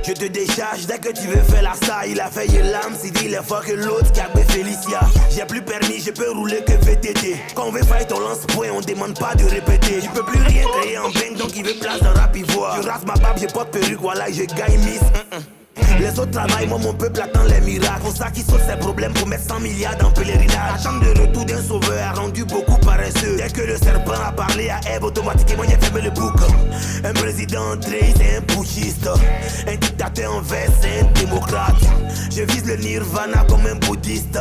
Je te décharge dès que tu veux faire la star. Il a fait l'âme, s'il dit les fois que l'autre qui a fait Félicia. J'ai plus permis, je peux rouler que VTT. Quand on veut fight, on lance point, on demande pas de répéter. Je peux plus rien créer en bang, donc il veut place dans rap ivoire. Je rase ma barbe, je porte perruque, voilà, je gagne miss. Les autres travaillent, moi mon peuple attend les miracles. Pour ça qu'ils sautent ses problèmes pour mettre 100 milliards en pèlerinage. L'attente de retour d'un sauveur a rendu beaucoup paresseux. Dès que le serpent a parlé à Ève, automatiquement il a fermé le bouc. Un président entré, c'est un putschiste. Un dictateur en veste, c'est un démocrate. Je vise le nirvana comme un bouddhiste.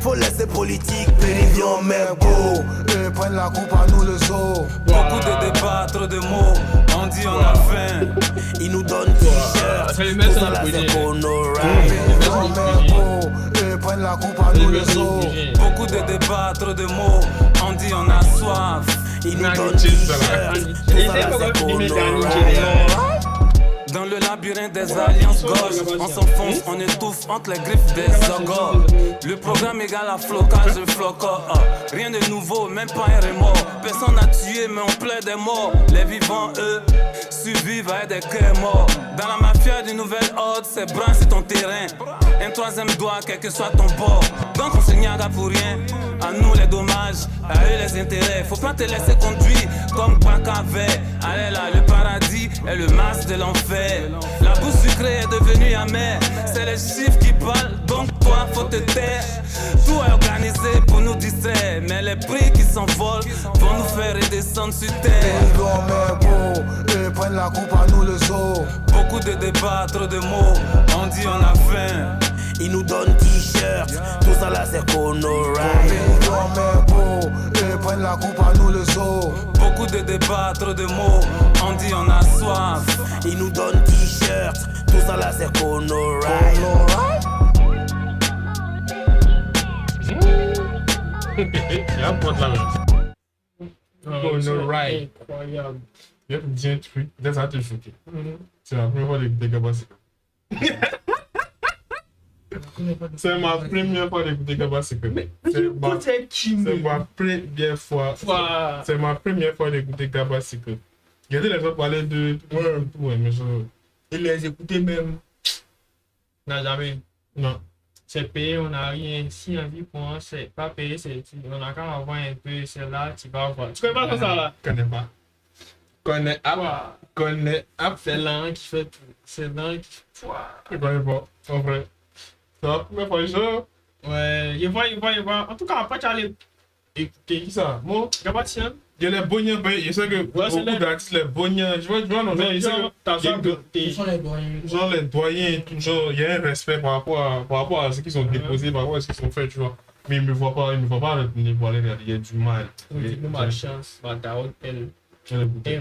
Faut laisser politique, périvient mais beau. Eux prennent la coupe à nous le zoo. Beaucoup de débats, trop de mots. On dit on a faim. Ils nous donnent t-shirt. Tout ça là c'est pour nos rides. Eux prennent la coupe à nous le zoo. Beaucoup de débats, trop de mots. On dit on a soif. Ils nous donnent t-shirt. Tout ça là c'est pour nos rides. Dans le labyrinthe des alliances gauches, on s'enfonce, on étouffe entre les griffes des ogres. Le programme égale à flocage de flocos. Rien de nouveau, même pas un remords. Personne n'a tué, mais on plaît des morts. Les vivants, eux, survivent à des cœurs morts. Dans la mafia d'une nouvelle ordre, c'est brun, c'est ton terrain. Un troisième doigt, quel que soit ton bord. Donc on se niaga pour rien. À nous les dommages, à eux les intérêts. Faut pas te laisser conduire comme Bacavé. Allez là, le paradis est le masque de l'enfer. La boue sucrée est devenue amère. C'est les chiffres qui parlent, donc toi faut te taire. Tout est organisé pour nous distraire, mais les prix qui s'envolent vont nous faire redescendre sur terre. Eux prennent la coupe à nous le zoo. Beaucoup de débats, trop de mots. On dit on a faim. Ils nous donnent t-shirt. Tout ça là c'est pour nos rides. Eux prennent la coupe à nous le zoo. Beaucoup de débats, trop de mots. On dit on a soif. Ils nous donnent t-shirt. Tout ça là c'est pour nos rides. Il y a un point de la même. Pour nos rides. Incroyable. Il y a un truc. Peut-être ça va te choquer. C'est la première fois d'écouter Gabba Sika. C'est ma première fois d'écouter Gabba Sika. C'est ma première fois. C'est ma première fois d'écouter Gabba Sika. Regardez les gens parler de tout, mais je... Et les écouter même. Non, jamais. Non. C'est payé, on n'a rien. Si envie pour un, c'est pas payé, c'est on a qu'à avoir un peu, c'est là, tu vas voir. Tu connais pas ça là? Je connais pas. Connais app. C'est l'un qui fait tout. C'est l'un qui fait tout. Je connais pas, en vrai. C'est la première fois, genre. Ouais, je vois. En tout cas, après, tu as les. Écoutez, qui ça? Moi, Gabba Sika. il y a les boniens, je sais que beaucoup d'artistes, les boniens, tu vois, non, genre, les doyens, tout, genre, il y a un respect par rapport à ce qu'ils ont déposé, par rapport à ce qu'ils ont fait, tu vois. Mais ils ne me voient pas à le niveau aller regarder, il y a du mal. Il y a ma chance, ma daronne, elle,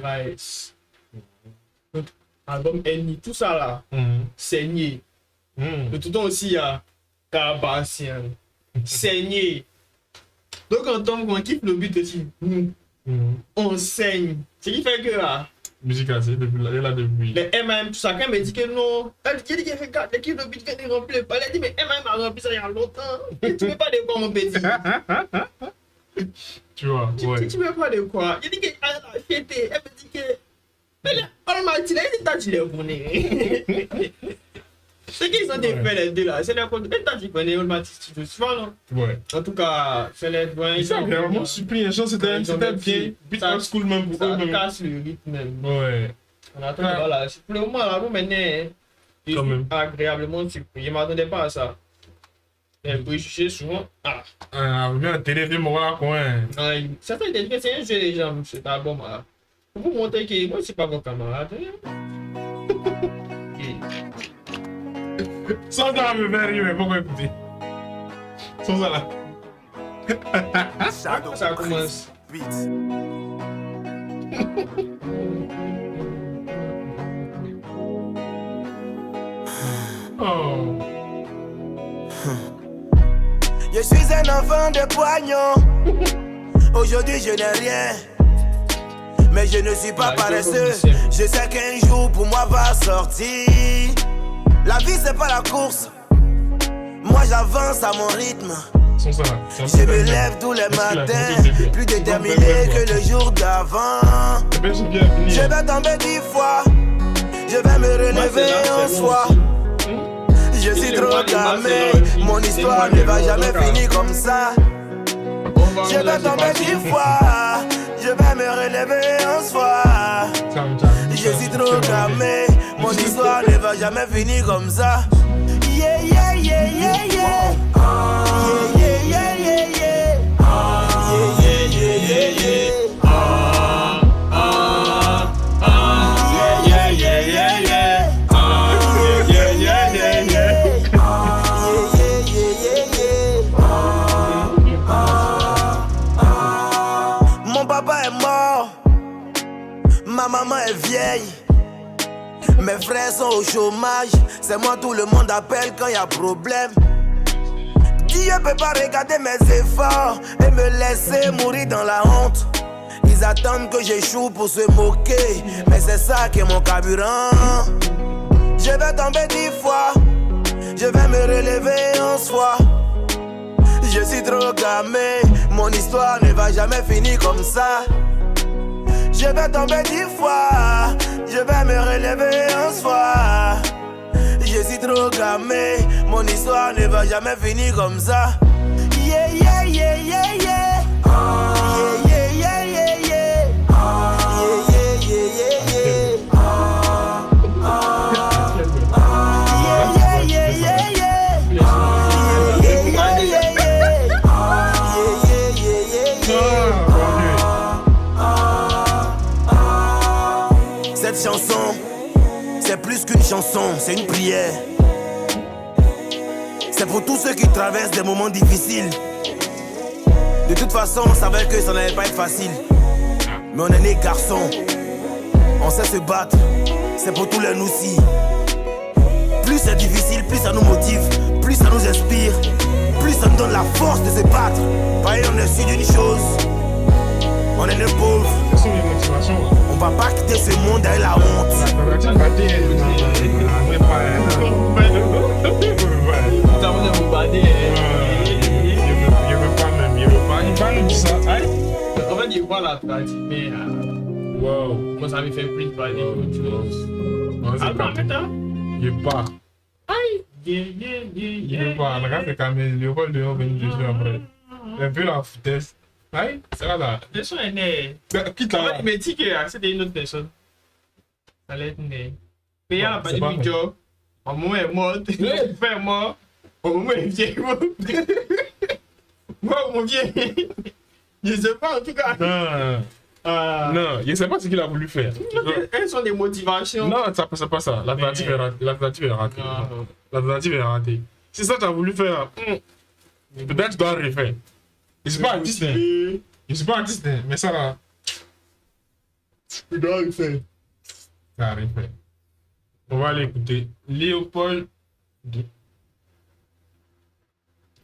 RAS. Notre album Ennemi, tout ça là, saigné. Le tout aussi, il y a Gabba Sika, saigné. Donc, quand on kiffe le beat aussi, on saigne. Ce qui fait que là. Musique assez, là depuis. Les MM, tout ça, quand elle me dit que non. Elle dit que regarde, le beat vient de remplir le palais. Elle dit, mais MM a rempli ça il y a longtemps. Tu ne veux pas de quoi, mon petit? Tu vois, ouais. Tu ne veux pas de quoi? Il dit qu'elle a fêté. Elle me dit que. Elle m'a dit, elle dit, t'as dit le bonnet. C'est qu'ils ont fait les deux là, c'est les comptes. Et t'as dit qu'on est au Matisse, tu vois, non? Ouais. En tout cas, c'est les doigts. Ils ont vraiment surpris, les gens, c'était bien. Beat old school même pour eux. Ça casse le rythme même. Ouais. On attend, voilà. Pour le moment, là, vous maintenant, je suis agréablement surpris. Je ne m'attendais pas à ça. Les préjugés, souvent. Bien, téléfilm, voilà quoi. Certains disent que c'est un jeu, les gens, c'est un bon mal. Pour vous montrer que moi, c'est pas vos camarades. Sans ça, me fait rire, mais pourquoi écouter? Sans ça là. Ça commence. Oh. Je suis un enfant de poignon. Aujourd'hui je n'ai rien, mais je ne suis pas paresseux. Je sais qu'un jour pour moi va sortir. La vie c'est pas la course. Moi j'avance à mon rythme. Je me lève tous les matins, plus déterminé que le jour d'avant. Je vais tomber 10 fois, je vais me relever en soi. Je suis trop gamé, mon histoire ne va jamais finir comme ça. Je vais tomber 10 fois, je vais me relever en soi. Je suis trop gamé, mon histoire ne va jamais finir comme ça. Yeah, yeah, yeah, yeah, yeah. Yeah, yeah, yeah, yeah, yeah. Yeah, yeah, yeah, yeah, yeah. Yeah, yeah, yeah, yeah, yeah. Yeah, yeah, yeah, yeah, yeah. est vieille. Mes frères sont au chômage. C'est moi tout le monde appelle quand y a problème. Dieu peut pas regarder mes efforts et me laisser mourir dans la honte. Ils attendent que j'échoue pour se moquer, mais c'est ça qui est mon carburant. Je vais tomber 10 fois, je vais me relever 11 fois. Je suis trop gamé, mon histoire ne va jamais finir comme ça. Je vais tomber 10 fois, je vais me relever 11 fois. Je suis trop gamé, mon histoire ne va jamais finir comme ça. Yeah, yeah, yeah, yeah, yeah. Yeah, yeah, yeah, yeah, yeah. Yeah, yeah, yeah, yeah, yeah. Yeah, yeah, yeah, yeah, yeah. Yeah, yeah, yeah, yeah, yeah. Yeah, yeah, yeah, yeah. Cette chanson, c'est plus qu'une chanson, c'est une prière. C'est pour tous ceux qui traversent des moments difficiles. De toute façon, on savait que ça n'allait pas être facile. Mais on est né garçons, on sait se battre. C'est pour tous les noussis. Plus c'est difficile, plus ça nous motive, plus ça nous inspire, plus ça nous donne la force de se battre. Pareil, on est sûr d'une chose, on est des pauvres. On va pas quitter ce monde avec la honte. En fait, il voit la pratique, mais wow, moi ça me fait plus parler qu'autre chose. Attends. Il part. Aïe, yeah. Il part. Regarde, c'est quand même Léopold de venir dessus après. Un peu la foutaise. Aïe, c'est là. Le son est né. Quitte là. Il m'a dit que c'était une autre personne. Ça allait être né. Mais il y a la partie du job. Au moment est mort, le père est mort. Au moment est vieil. Moi, mon vieux. Je sais pas en tout cas. Non, je sais pas ce qu'il a voulu faire. Elles sont des motivations. Non, c'est pas ça. La tentative est ratée. La tentative est ratée. Si ça t'as voulu faire, peut-être tu dois refaire. Je suis pas artiste, mais ça là. Tu dois refaire. Ça arrive. On va aller écouter Léopold de.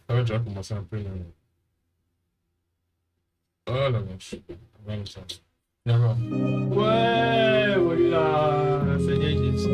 Ça va déjà commencer un peu. Oh la vache. D'accord. Ouais, voilà. Seigneur Jésus.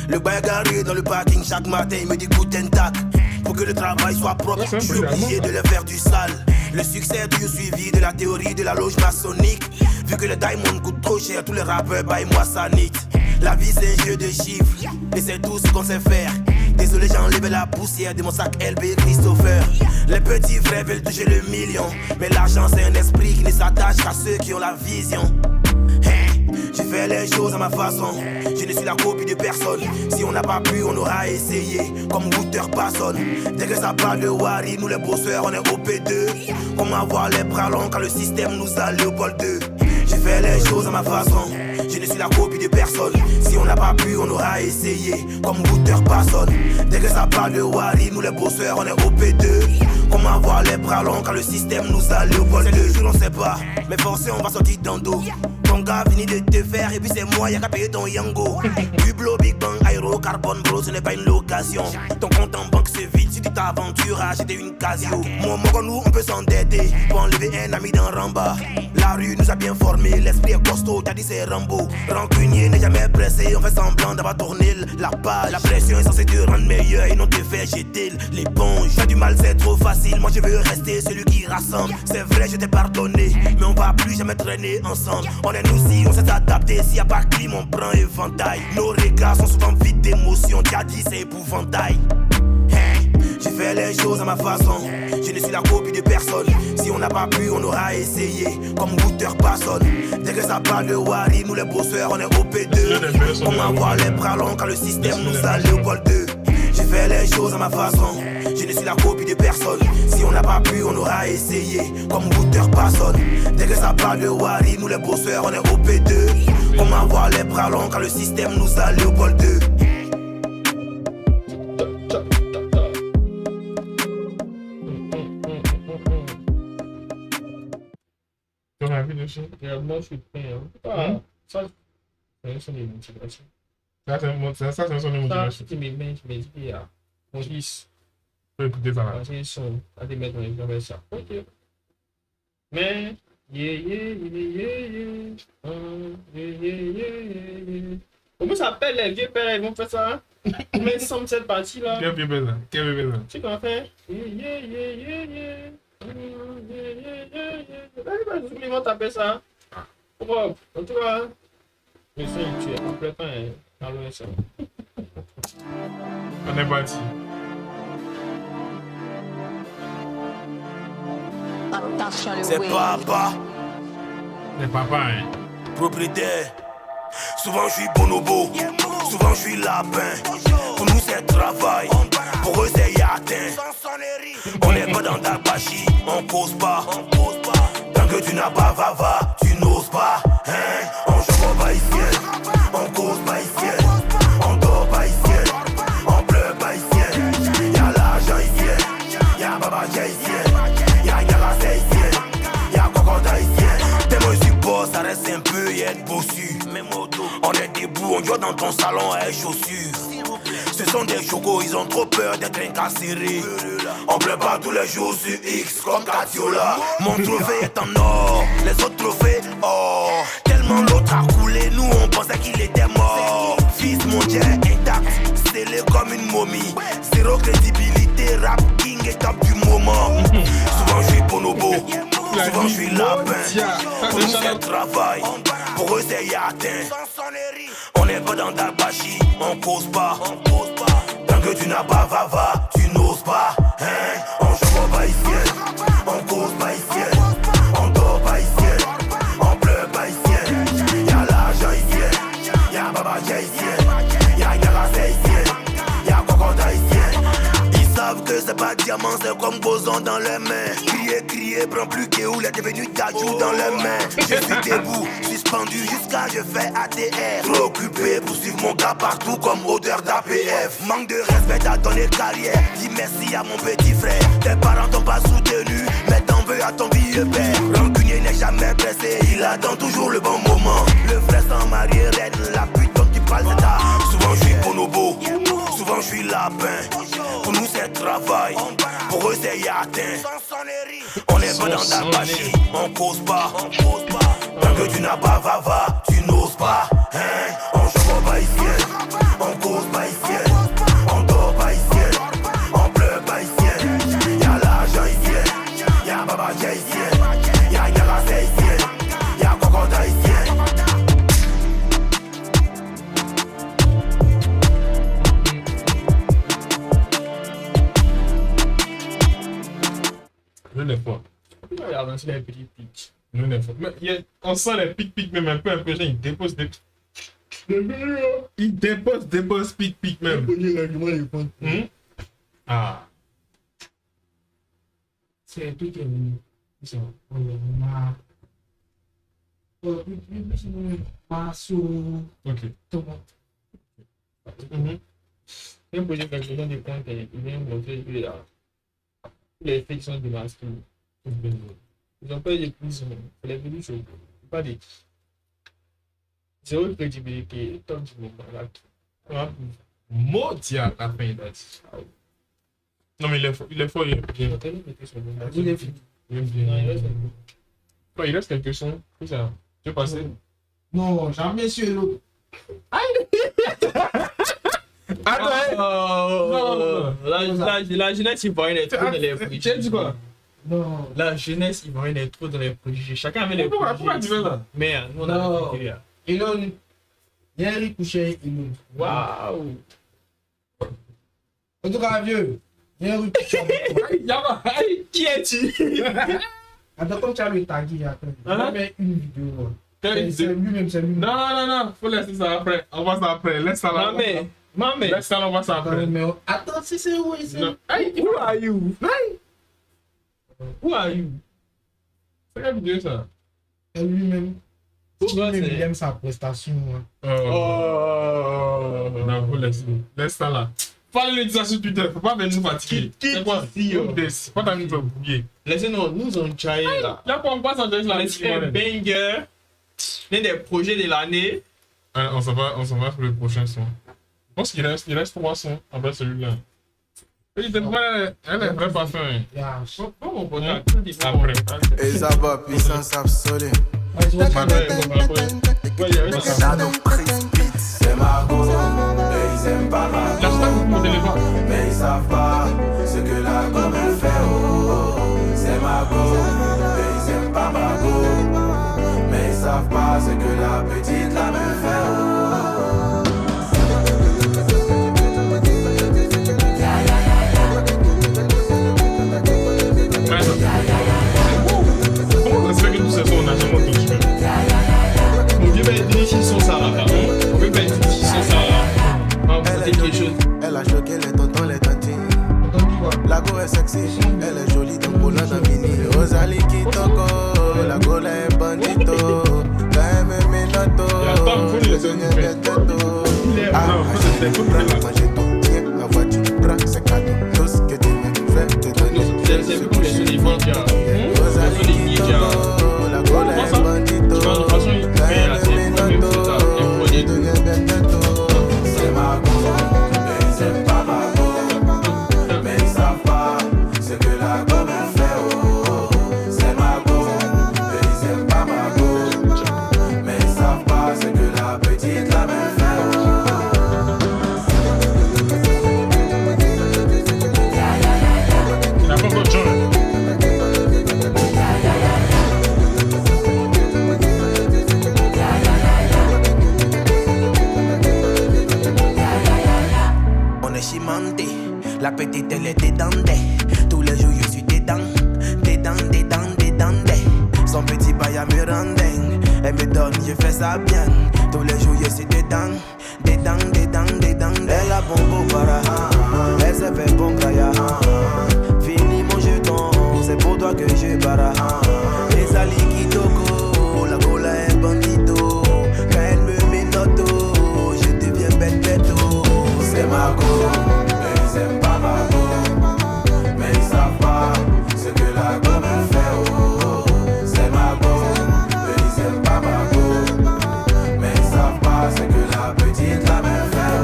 Le bagarre dans le parking chaque matin, il me dit Guten Tag. Pour que le travail soit propre, je suis obligé de le faire du sale. Le succès est toujours suivi de la théorie de la loge maçonnique. Vu que le diamond coûte trop cher, tous les rappeurs baillent moi ça nique. La vie c'est un jeu de chiffres, et c'est tout ce qu'on sait faire. Désolé j'ai enlevé la poussière de mon sac LB Christopher. Les petits frères veulent toucher le million, mais l'argent c'est un esprit qui ne s'attache qu'à ceux qui ont la vision. Je fais les choses à ma façon, je ne suis la copie de personne. Si on n'a pas pu, on aura essayé, comme Router Passon. Dès que ça parle de Wari, nous les bosseurs, on est au P2. Comment avoir les bras longs quand le système nous a Léopold 2. Je fais les choses à ma façon, je ne suis la copie de personne. Si on n'a pas pu, on aura essayé, comme Router Passon. Dès que ça parle de Wari, nous les bosseurs, on est au P2. Comment avoir les bras longs quand le système nous a Léopold 2. Je n'en sais pas, mais forcé on va sortir dans dos. Ton gars fini de te faire et puis c'est moi y'a qu'à payer ton yango. Hublot, Big Bang, Aero, Carbone, bro, ce n'est pas une location. Ton compte en banque se vide si tu t'aventures à acheter une Casio. Moi, nous, on peut s'endetter pour enlever un ami dans Ramba. La rue nous a bien formés, l'esprit est costaud, t'as dit c'est Rambo. Rancunier n'est jamais pressé, on fait semblant d'avoir tourné la page. La pression est censée te rendre meilleur et non te faire jeter l'éponge. T'as du mal, c'est trop facile, moi je veux rester celui qui rassemble. C'est vrai, je t'ai pardonné, mais on va plus jamais traîner ensemble. On est nous si on s'est adapté, s'il y a pas clim on prend éventail. Nos regards sont souvent vides d'émotions, t'as dit c'est épouvantail. J'ai fait les choses à ma façon, je ne suis la copie de personne. Si on n'a pas pu, on aura essayé, comme Router Passon. Dès que ça parle de Wari, nous les bosseurs, on est au P2. Comment avoir les bras longs quand le système nous a Léopold 2. J'ai fait les choses à ma façon, je ne suis la copie de personne. Si on n'a pas pu, on aura essayé, comme Router Passon. Dès que ça parle de Wari, nous les bosseurs, on est au P2. Comment avoir les bras longs quand le système nous a Léopold 2. aussi. Moi, je suis prêt. Hein. Ça, c'est un son de motivation. Ça, c'est un son de motivation. Si tu me mets, je me dis, mon fils, tu peux écouter ça là. c'est un son, à te mettre dans les gens, ça. Ok. Mais, comment ça s'appelle les vieux pères, ils vont faire ça? Comment ils semblent cette partie-là? Quel bébé ça? Tu sais comment faire? Ils vont taper ça. Propre. En tout cas, le son, tu es complètement dans le son. On est parti. C'est papa. C'est papa, hein. Propriétaire. Souvent je suis bonobo, souvent je suis lapin. Pour nous c'est travail, pour eux c'est yatin. On n'est pas dans ta bâchie, on cause pas. Tant que tu n'as pas vava, tu n'oses pas. Hein? On joue pas ici, on cause pas ici, on dort pas ici, on pleure pas ici. Y'a l'argent ici, y'a baba ici, y'a la ici, y'a cocoda ici. Tellement je suis boss, ça reste un peu et être bossu. On est debout, on joue dans ton salon à chaussures. Ce sont des chocos, ils ont trop peur d'être incarcérés. On pleure pas tous les jours sur X comme Catiola. Mon trophée est en or, les autres trophées or. Tellement l'autre a coulé, nous on pensait qu'il était mort. Fils mon Dieu intact, scellé comme une momie. Zéro crédibilité, rap king et top du moment. Souvent je suis bonobo, souvent je suis lapin. Pour nous c'est travail, pour eux c'est yatin. On n'est pas dans ta bâchie, on cause pas. Tant que tu n'as pas vava, tu n'oses pas. Hein? On joue pas ici, on cause pas ici, on dort pas ici, on pleure pas ici. Y'a l'argent ici, y'a baba ici, y'a la ici, y'a cocoda ici. Ils savent que c'est pas diamant, c'est comme boson dans les mains. Crier, prends plus que où, il est devenu cajou dans les mains. Je suis debout, suspendu jusqu'à je fais ATR. Trop occupé pour suivre mon gars partout comme odeur d'APF. Manque de respect, t'as donné carrière. Dis merci à mon petit frère. Tes parents t'ont pas soutenu, mais t'en veux à ton vieux père. Rancunier n'est jamais pressé, il attend toujours le bon moment. Le vrai sans marier reine, la pute dont tu parles c'est ta. Souvent je suis bonobo, souvent je suis lapin. Pour nous c'est travail, pour eux c'est yatin. On n'est pas dans ta machine, on cause pas. Tant que tu n'as pas vava, tu n'oses pas. Hein? On joue pas ici, on cause pas ici, on dort pas ici, on pleure pas ici. Y'a l'argent ici, y'a baba ici, y'a la ici, y'a cocoda ici. Nous n'est pas. Pourquoi il a lancé les petits pics? Nous n'est pas. Mais on sent les pics même un peu, il dépose des. Il dépose pic même. Ah. C'est tout qui est venu. Ils sont. Ok. Il vient poser quelque chose de compte et il vient montrer lui là. Les faits sont démasqués. Ils ont pas de prison. C'est les venus chauds. Pas de. Zéro crédibilité. Tant du moment là. Maudit à la fin d'être. Non, mais il est fort. Il est bien. Il est fini. Il est bien. Il reste quelques sons. C'est ça. Tu veux passer? Non, jamais sur l'autre. Attends, la jeunesse ivoirienne est trop dans les préjugés. Tu as dit quoi? Non, la jeunesse ivoirienne est trop dans les préjugés. Chacun avait les préjugés. Pourquoi tu veux là? Mais nous on a des préjugés. Elon, Henry couché, Elon. Waouh! En tout cas, vieux, Henry couché. Qui es-tu? Attends, comme tu as le tagué, attends. Je mets une vidéo. C'est lui-même, c'est lui-même. Non, faut laisser ça après. On voit ça après. Laisse ça là. Maman. Laisse ça là, on voit ça après. Attends, c'est où ici? Who are you? Who are you? C'est quelle vidéo ça? C'est lui-même. Il aime sa prestation. Non, faut laisser. Laisse ça là. Fallait le dire sur Twitter, faut pas venir nous fatiguer. C'est quoi? C'est pas t'amener nous faire bouiller. Laissez-nous, nous en chai là. Là, pour on passe en direct, là, un banger. L'un des projets de l'année. On s'en va sur le prochain son. Je pense qu'il reste 3 sons après celui-là. Elle est vrai pas fin. Après. Et ça va, puissance absolue. C'est Margot, et ils aiment pas Margot. Mais ils savent pas ce que la gomme fait. Oh, c'est Margot, et ils aiment pas Margot. Mais ils savent pas ce que la petite la me fait. Oh. Comment ça se fait que tous ces sons on a jamais entendu? Mon Dieu, mais ils sont ça là. On peut pas être ils sont ça là. Elle a choqué les tontons, les tantines. La go est sexy, elle est jolie donc pour la mini. Rosalie qui toco, la go est bandito. Quand même minato, je deviens bientôt. Ah, manger tout, tiens, la voiture, prends, c'est cadeau. Tout ce que tu veux faire, te donner. C'est pour les uniformes, Rosalie qui toco, la go est bandito. Quand même minato, je deviens bientôt. C'est ma go. C'est pas ma go, mais ils savent pas ce que la gomme fait. Oh, c'est ma go, mais ils aiment pas ma go, mais ils savent pas ce que la petite la me fait. Il n'a pas encore de joint. Chimanté, la petite elle est dédandée. Tous les jours je suis dedans. Son petit bail à me rendre. Elle me donne, je fais ça bien. Tous les jours je suis dedans. Elle a bon beau para. Elle s'est fait bon graya. Fini mon jeton, c'est pour toi que je para. Les ali qui toco, la cola est bandito. Quand elle me met noto, je deviens bête. C'est ma go, mais ils aiment pas ma go. Mais ils savent pas ce que la go me fait. Oh, c'est ma go, mais ils aiment pas ma go. Mais ils savent pas ce que la petite la me fait.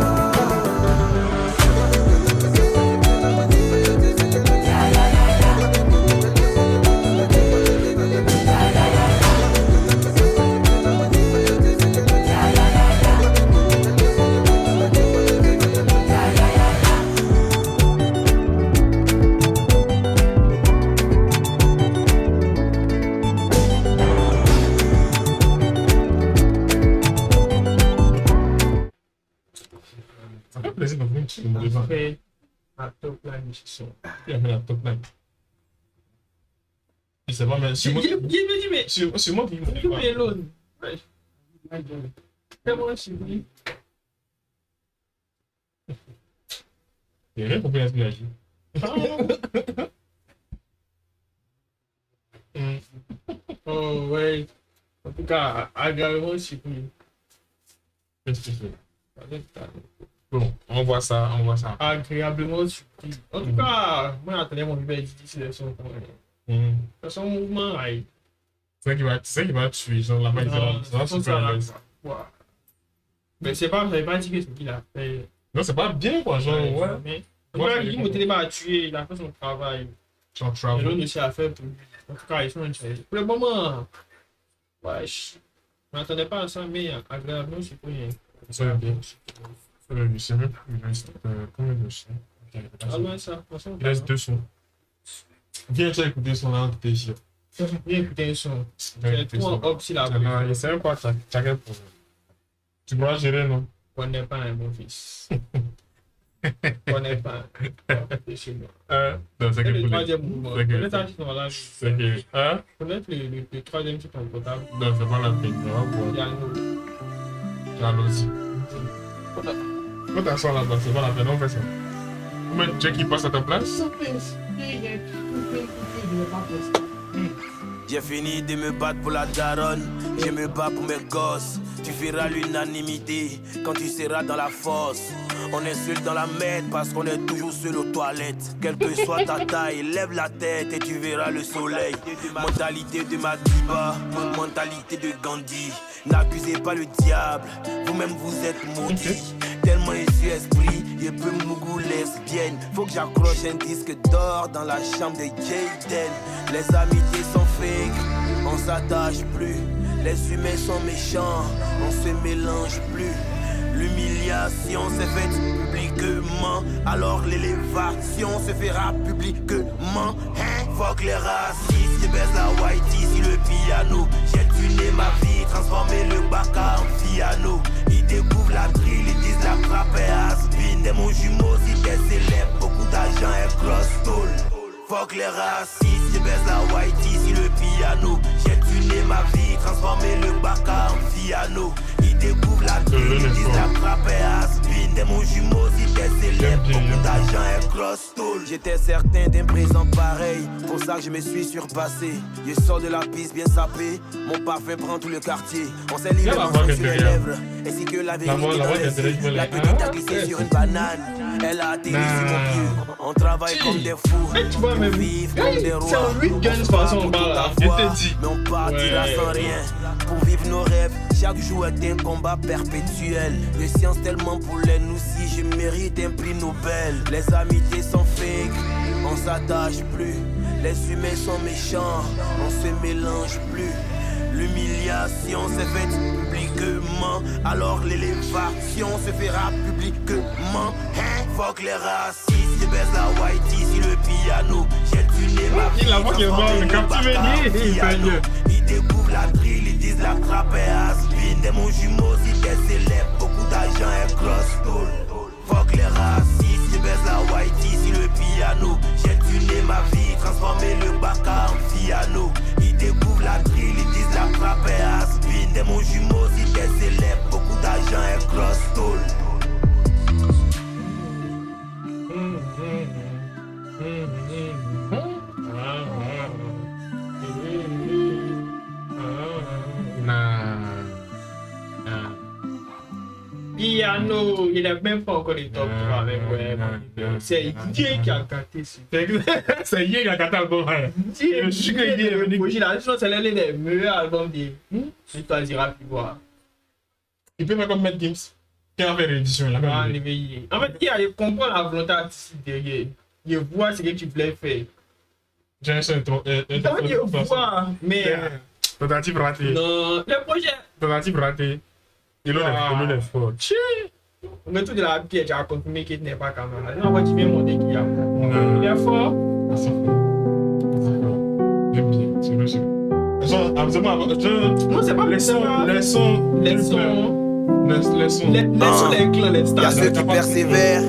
Ça fait plaisir de venir sur le devant. Après, la top line, ils sont. Il a fait la top line. Je sais pas, mais sur moi. Sur moi, il me fait l'autre. Comment je suis venu? Il n'y a rien pour bien agir. Oh, ouais. En tout cas, agréablement surpris. Qu'est-ce que tu fais? Bon, on voit ça. Agréablement surpris. En tout cas, moi, j'attendais mon bébé d'ici le son. Son mouvement, aïe. C'est ça qui va tuer, genre la main, ça va super à l'aise. Mais c'est pas, j'avais pas dit que c'est qu'il a fait. Non, c'est pas bien, quoi, genre, ouais. Mais, il m'a tellement à tuer, il a fait son travail. Son travail. Et l'autre aussi a fait pour lui. En tout cas, ils sont intéressés. Pour le moment, ouais, je m'attendais pas à ça, mais agréablement, c'est pour rien. Ça va bien. Je sais même plus, il reste combien de sons? Il reste 2 sons. Viens, tu as écouté son là, t'es ici. Viens écouter un son. C'est tout en hop si la voix. Je sais même pas, tu as quel problème. Tu pourras gérer, non? On n'est pas un bon fils. On n'est pas un chez moi. C'est le troisième mouvement. Connaître un titre dans la vie. Connaître le troisième titre en potable. Non, c'est pas la peine. Piano aussi. Quand t'as ça là-bas, c'est pas la peine, on fait ça. Mais tu sais qui passe à ta place? J'ai fini de me battre pour la daronne, je me bats pour mes gosses. Tu feras l'unanimité quand tu seras dans la fosse. On insulte dans la merde parce qu'on est toujours seul aux toilettes. Quelle que soit ta taille, lève la tête et tu verras le soleil. Mentalité de Madiba, mentalité de Gandhi. N'accusez pas le diable, vous-même vous êtes maudits. Tellement je suis esprit, je peux mougou lesbienne. Faut que j'accroche un disque d'or dans la chambre de Jaden. Les amitiés sont fake, on s'attache plus. Les humains sont méchants, on se mélange plus. L'humiliation s'est faite publiquement, alors l'élévation se fera publiquement. Fuck les racistes, je baisse la whitey sur le piano. J'ai tuné ma vie, transformé le baka en piano. Ils découvrent la drill, ils disent la trappe est has-been. Dès mon jumeau, si t'es célèbre, beaucoup d'argent est cross-toll. Fuck les racistes, je baisse la whitey sur le piano. J'ai tuné ma vie, transformé le baka en piano. Ils découvrent la drill, ils disent la trappe est has-been. Dès mon jumeau, si t'es célèbre, beaucoup d'argent est cross-toll. J'étais certain d'un présent pareil, pour ça que je me suis surpassé. Je sors de la piste bien sapé, mon parfum prend tout le quartier. On s'est livré sur les lèvres, ainsi que la vérité dans les yeux. La petite a glissé sur une banane, elle a atterri sur mon pied. On travaille comme des fous, on vit comme des rois. C'est un week-end façon on parle là, je te dis. Mais on partira sans rien, pour vivre nos rêves. Chaque jour est un combat perpétuel. De science tellement pour les nous si je mérite un prix Nobel. Les amitiés sont fake, on s'attache plus. Les humains sont méchants, on se mélange plus. L'humiliation s'est faite publiquement, alors l'élévation se fera publiquement. Fuck les racistes, je baisse la whitey sur le piano. J'ai tuné ma vie, transformé le baka en piano. Ils découvrent la drill, ils disent la trappe est has-been. Dès mon jumeau, si t'es célèbre, beaucoup d'argent est cross-toll. Fuck les racistes, je baisse la whitey sur le piano. J'ai tuné ma vie, transformé le baka en piano. Ils découvrent la drill, ils disent la trappe est has-been. Dès mon jumeau, si t'es célèbre, beaucoup d'argent est cross-toll. Piano, il n'a même pas encore les top 3 avec c'est Dieu qui a gâté ça. C'est Dieu qui a gâté l'album. Je suis que Dieu est venu. C'est l'un des meilleurs albums de toi, Zira Pivoire. Il peut faire comme Matt Games qui a fait l'édition là. En fait, il comprend la volonté artistique derrière. Il voit ce que tu voulais faire. J'ai un seul tour. Il voit, mais. Tentative ratée. Non, le projet. Tentative ratée. Il est fort. Mais tout de la pièce, j'ai confirmé qu'il n'est pas camarade. Non, moi, tu viens montrer qu'il y a. Il est fort. J'aime bien, c'est logique. Non, c'est pas les sons. Il y a ceux qui persévèrent,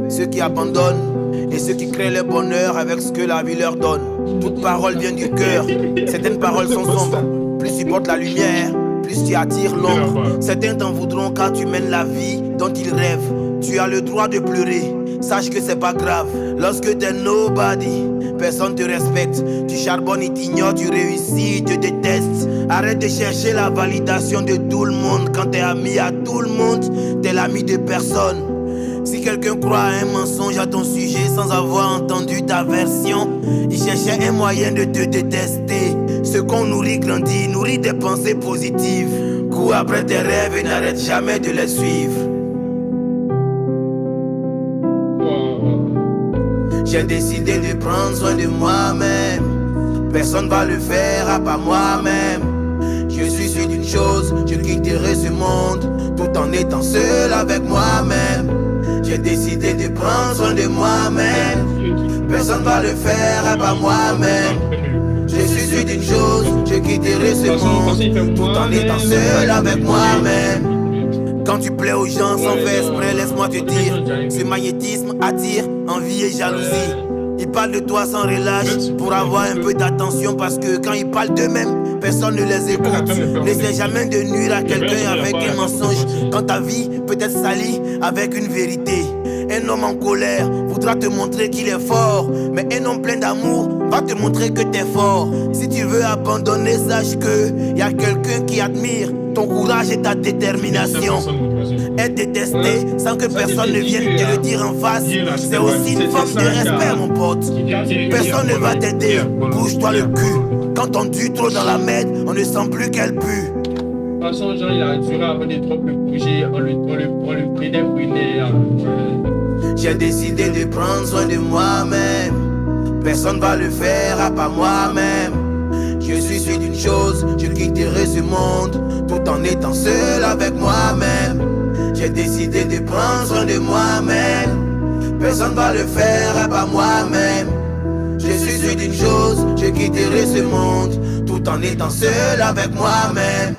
ceux qui abandonnent et ceux qui créent le bonheur avec ce que la vie leur donne. Toute parole vient du cœur. Certaines paroles sont sombres. Plus tu portes la lumière, plus tu attires l'ombre. Certains t'en voudront car tu mènes la vie dont ils rêvent. Tu as le droit de pleurer, sache que c'est pas grave. Lorsque t'es nobody, personne te respecte. Tu charbonnes, ils t'ignorent, tu réussis, ils te détestent. Arrête de chercher la validation de tout le monde. Quand t'es ami à tout le monde, t'es l'ami de personne. Si quelqu'un croit à un mensonge à ton sujet sans avoir entendu ta version, il cherchait un moyen de te détester. Ce qu'on nourrit grandit, nourrit des pensées positives. Cours après tes rêves et n'arrête jamais de les suivre. J'ai décidé de prendre soin de moi-même. Personne va le faire à part moi-même. Je suis sûr d'une chose, je quitterai ce monde tout en étant seul avec moi-même. J'ai décidé de prendre soin de moi-même. Personne va le faire à part moi-même. Je suis sûr d'une chose, je quitterai ce monde tout en étant seul avec moi-même. Quand tu plais aux gens sans faire exprès, laisse-moi te dire, ce magnétisme attire envie et jalousie. Ils parlent de toi sans relâche pour avoir un peu d'attention, parce que quand ils parlent d'eux-mêmes, personne ne les écoute. N'essaie jamais de nuire à quelqu'un avec un mensonge quand ta vie peut être salie avec une vérité. Un homme en colère voudra te montrer qu'il est fort, mais un homme plein d'amour va te montrer que t'es fort. Si tu veux abandonner, sache que y a quelqu'un qui admire ton courage et ta détermination. Être détesté sans que personne ne vienne te le dire en face, c'est aussi une forme de respect, mon pote. Personne ne va t'aider, bouge-toi le cul. Quand on tue trop dans la merde, on ne sent plus qu'elle pue. De toute façon, genre, il a duré avant de trop le bouger, on le prenait pour une air. J'ai décidé de prendre soin de moi-même. Personne va le faire à part moi-même. Je suis sûr d'une chose, je quitterai ce monde tout en étant seul avec moi-même. J'ai décidé de prendre soin de moi-même. Personne va le faire à part moi-même. Je suis sûr d'une chose, je quitterai ce monde tout en étant seul avec moi-même.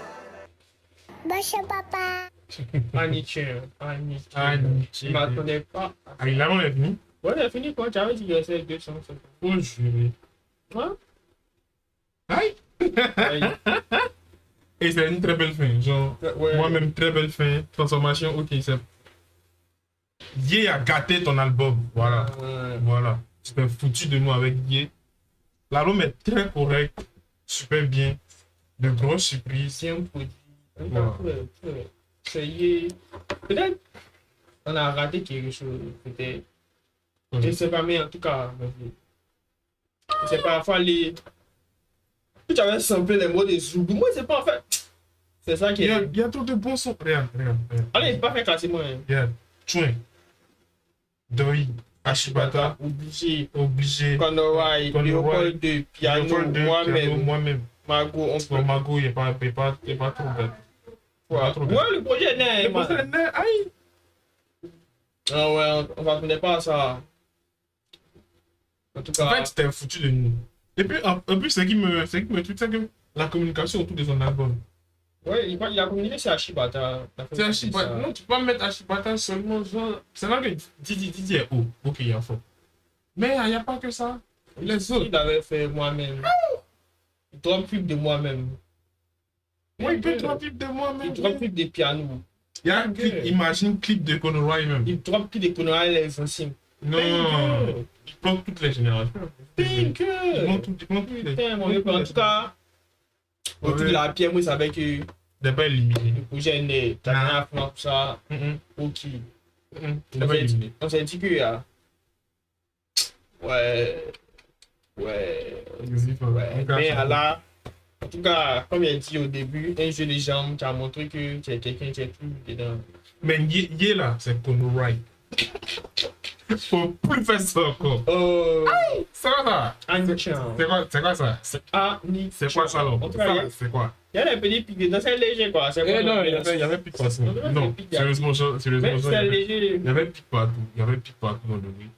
Bonjour papa. Anniché. Je m'attendais pas. Ah, il a fini? Ouais, il a fini quand tu avais dit qu'il restait 200. Oh, juré. Ouais. Aïe. Et c'est une très belle fin. Genre, ouais. Moi-même, très belle fin. Transformation, ok, c'est. Ye a gâté ton album. Voilà. Voilà. C'était foutu de nous avec Ye. L'album est très correct. Super bien. De grosses surprises. C'est un produit. Peut-être on a raté quelque chose. Peut-être. Je ne sais pas, mais en tout cas, c'est parfois les. Tu avais samplé les mots de Zoubou. Moi, c'est pas en fait. C'est ça qui est. Il y a trop de bons sons. Regarde. Allez, il pas fait casser moi. Regarde. Chouin. Doi. Ashibata. Obligé. Konorai. Léopold de piano. Moi-même. Mago, il n'est pas trop bête. Ouais, le projet est né. Aïe. Ah ouais, on s'attendait pas à ça. En tout cas. En fait, c'était foutu de nous. Et puis, en plus, ce qui me truc, c'est que la communication autour de son album. Ouais, il a communiqué sur Ashibata. C'est Ashibata. Non, tu peux pas mettre Ashibata seulement. Genre, c'est là que Didi est haut. Ok, il y a fort. Mais il n'y a pas que ça. Les autres. Il avait fait moi-même. Il trompe plus de moi-même. Oui, il peut tromper de moi-même. Il trompe plus de piano. Il y a un clip, imagine clip de Konorai même. Il trompe plus de Konorai les anciens. Non, il plante toutes les générations. Pink! Il plante en tout cas, autour de la pierre, moi, je savais que. N'est pas éliminé. Le projet est né. T'as rien à faire pour ça. Ok. On s'est dit que. Ouais. Mais là, en tout cas, comme il a dit au début, un jeu de jambes qui a montré que tu es quelqu'un qui est plus dedans. Mais Ye là, c'est Konorai. Faut plus faire ça encore. C'est quoi ça? C'est quoi ça? C'est quoi ça là? C'est quoi? Il y a des petits pics dedans, c'est léger quoi. Non, il y avait pics partout. Non, sérieusement, il y avait pics partout. Il y avait pics partout dans le bruit.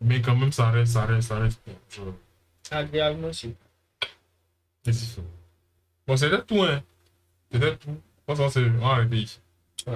Mais quand même, ça reste bon. Agréablement, si. C'est ça. Bon, c'était tout, hein. C'était tout. On s'en sait. On va arrêter ici. Ouais.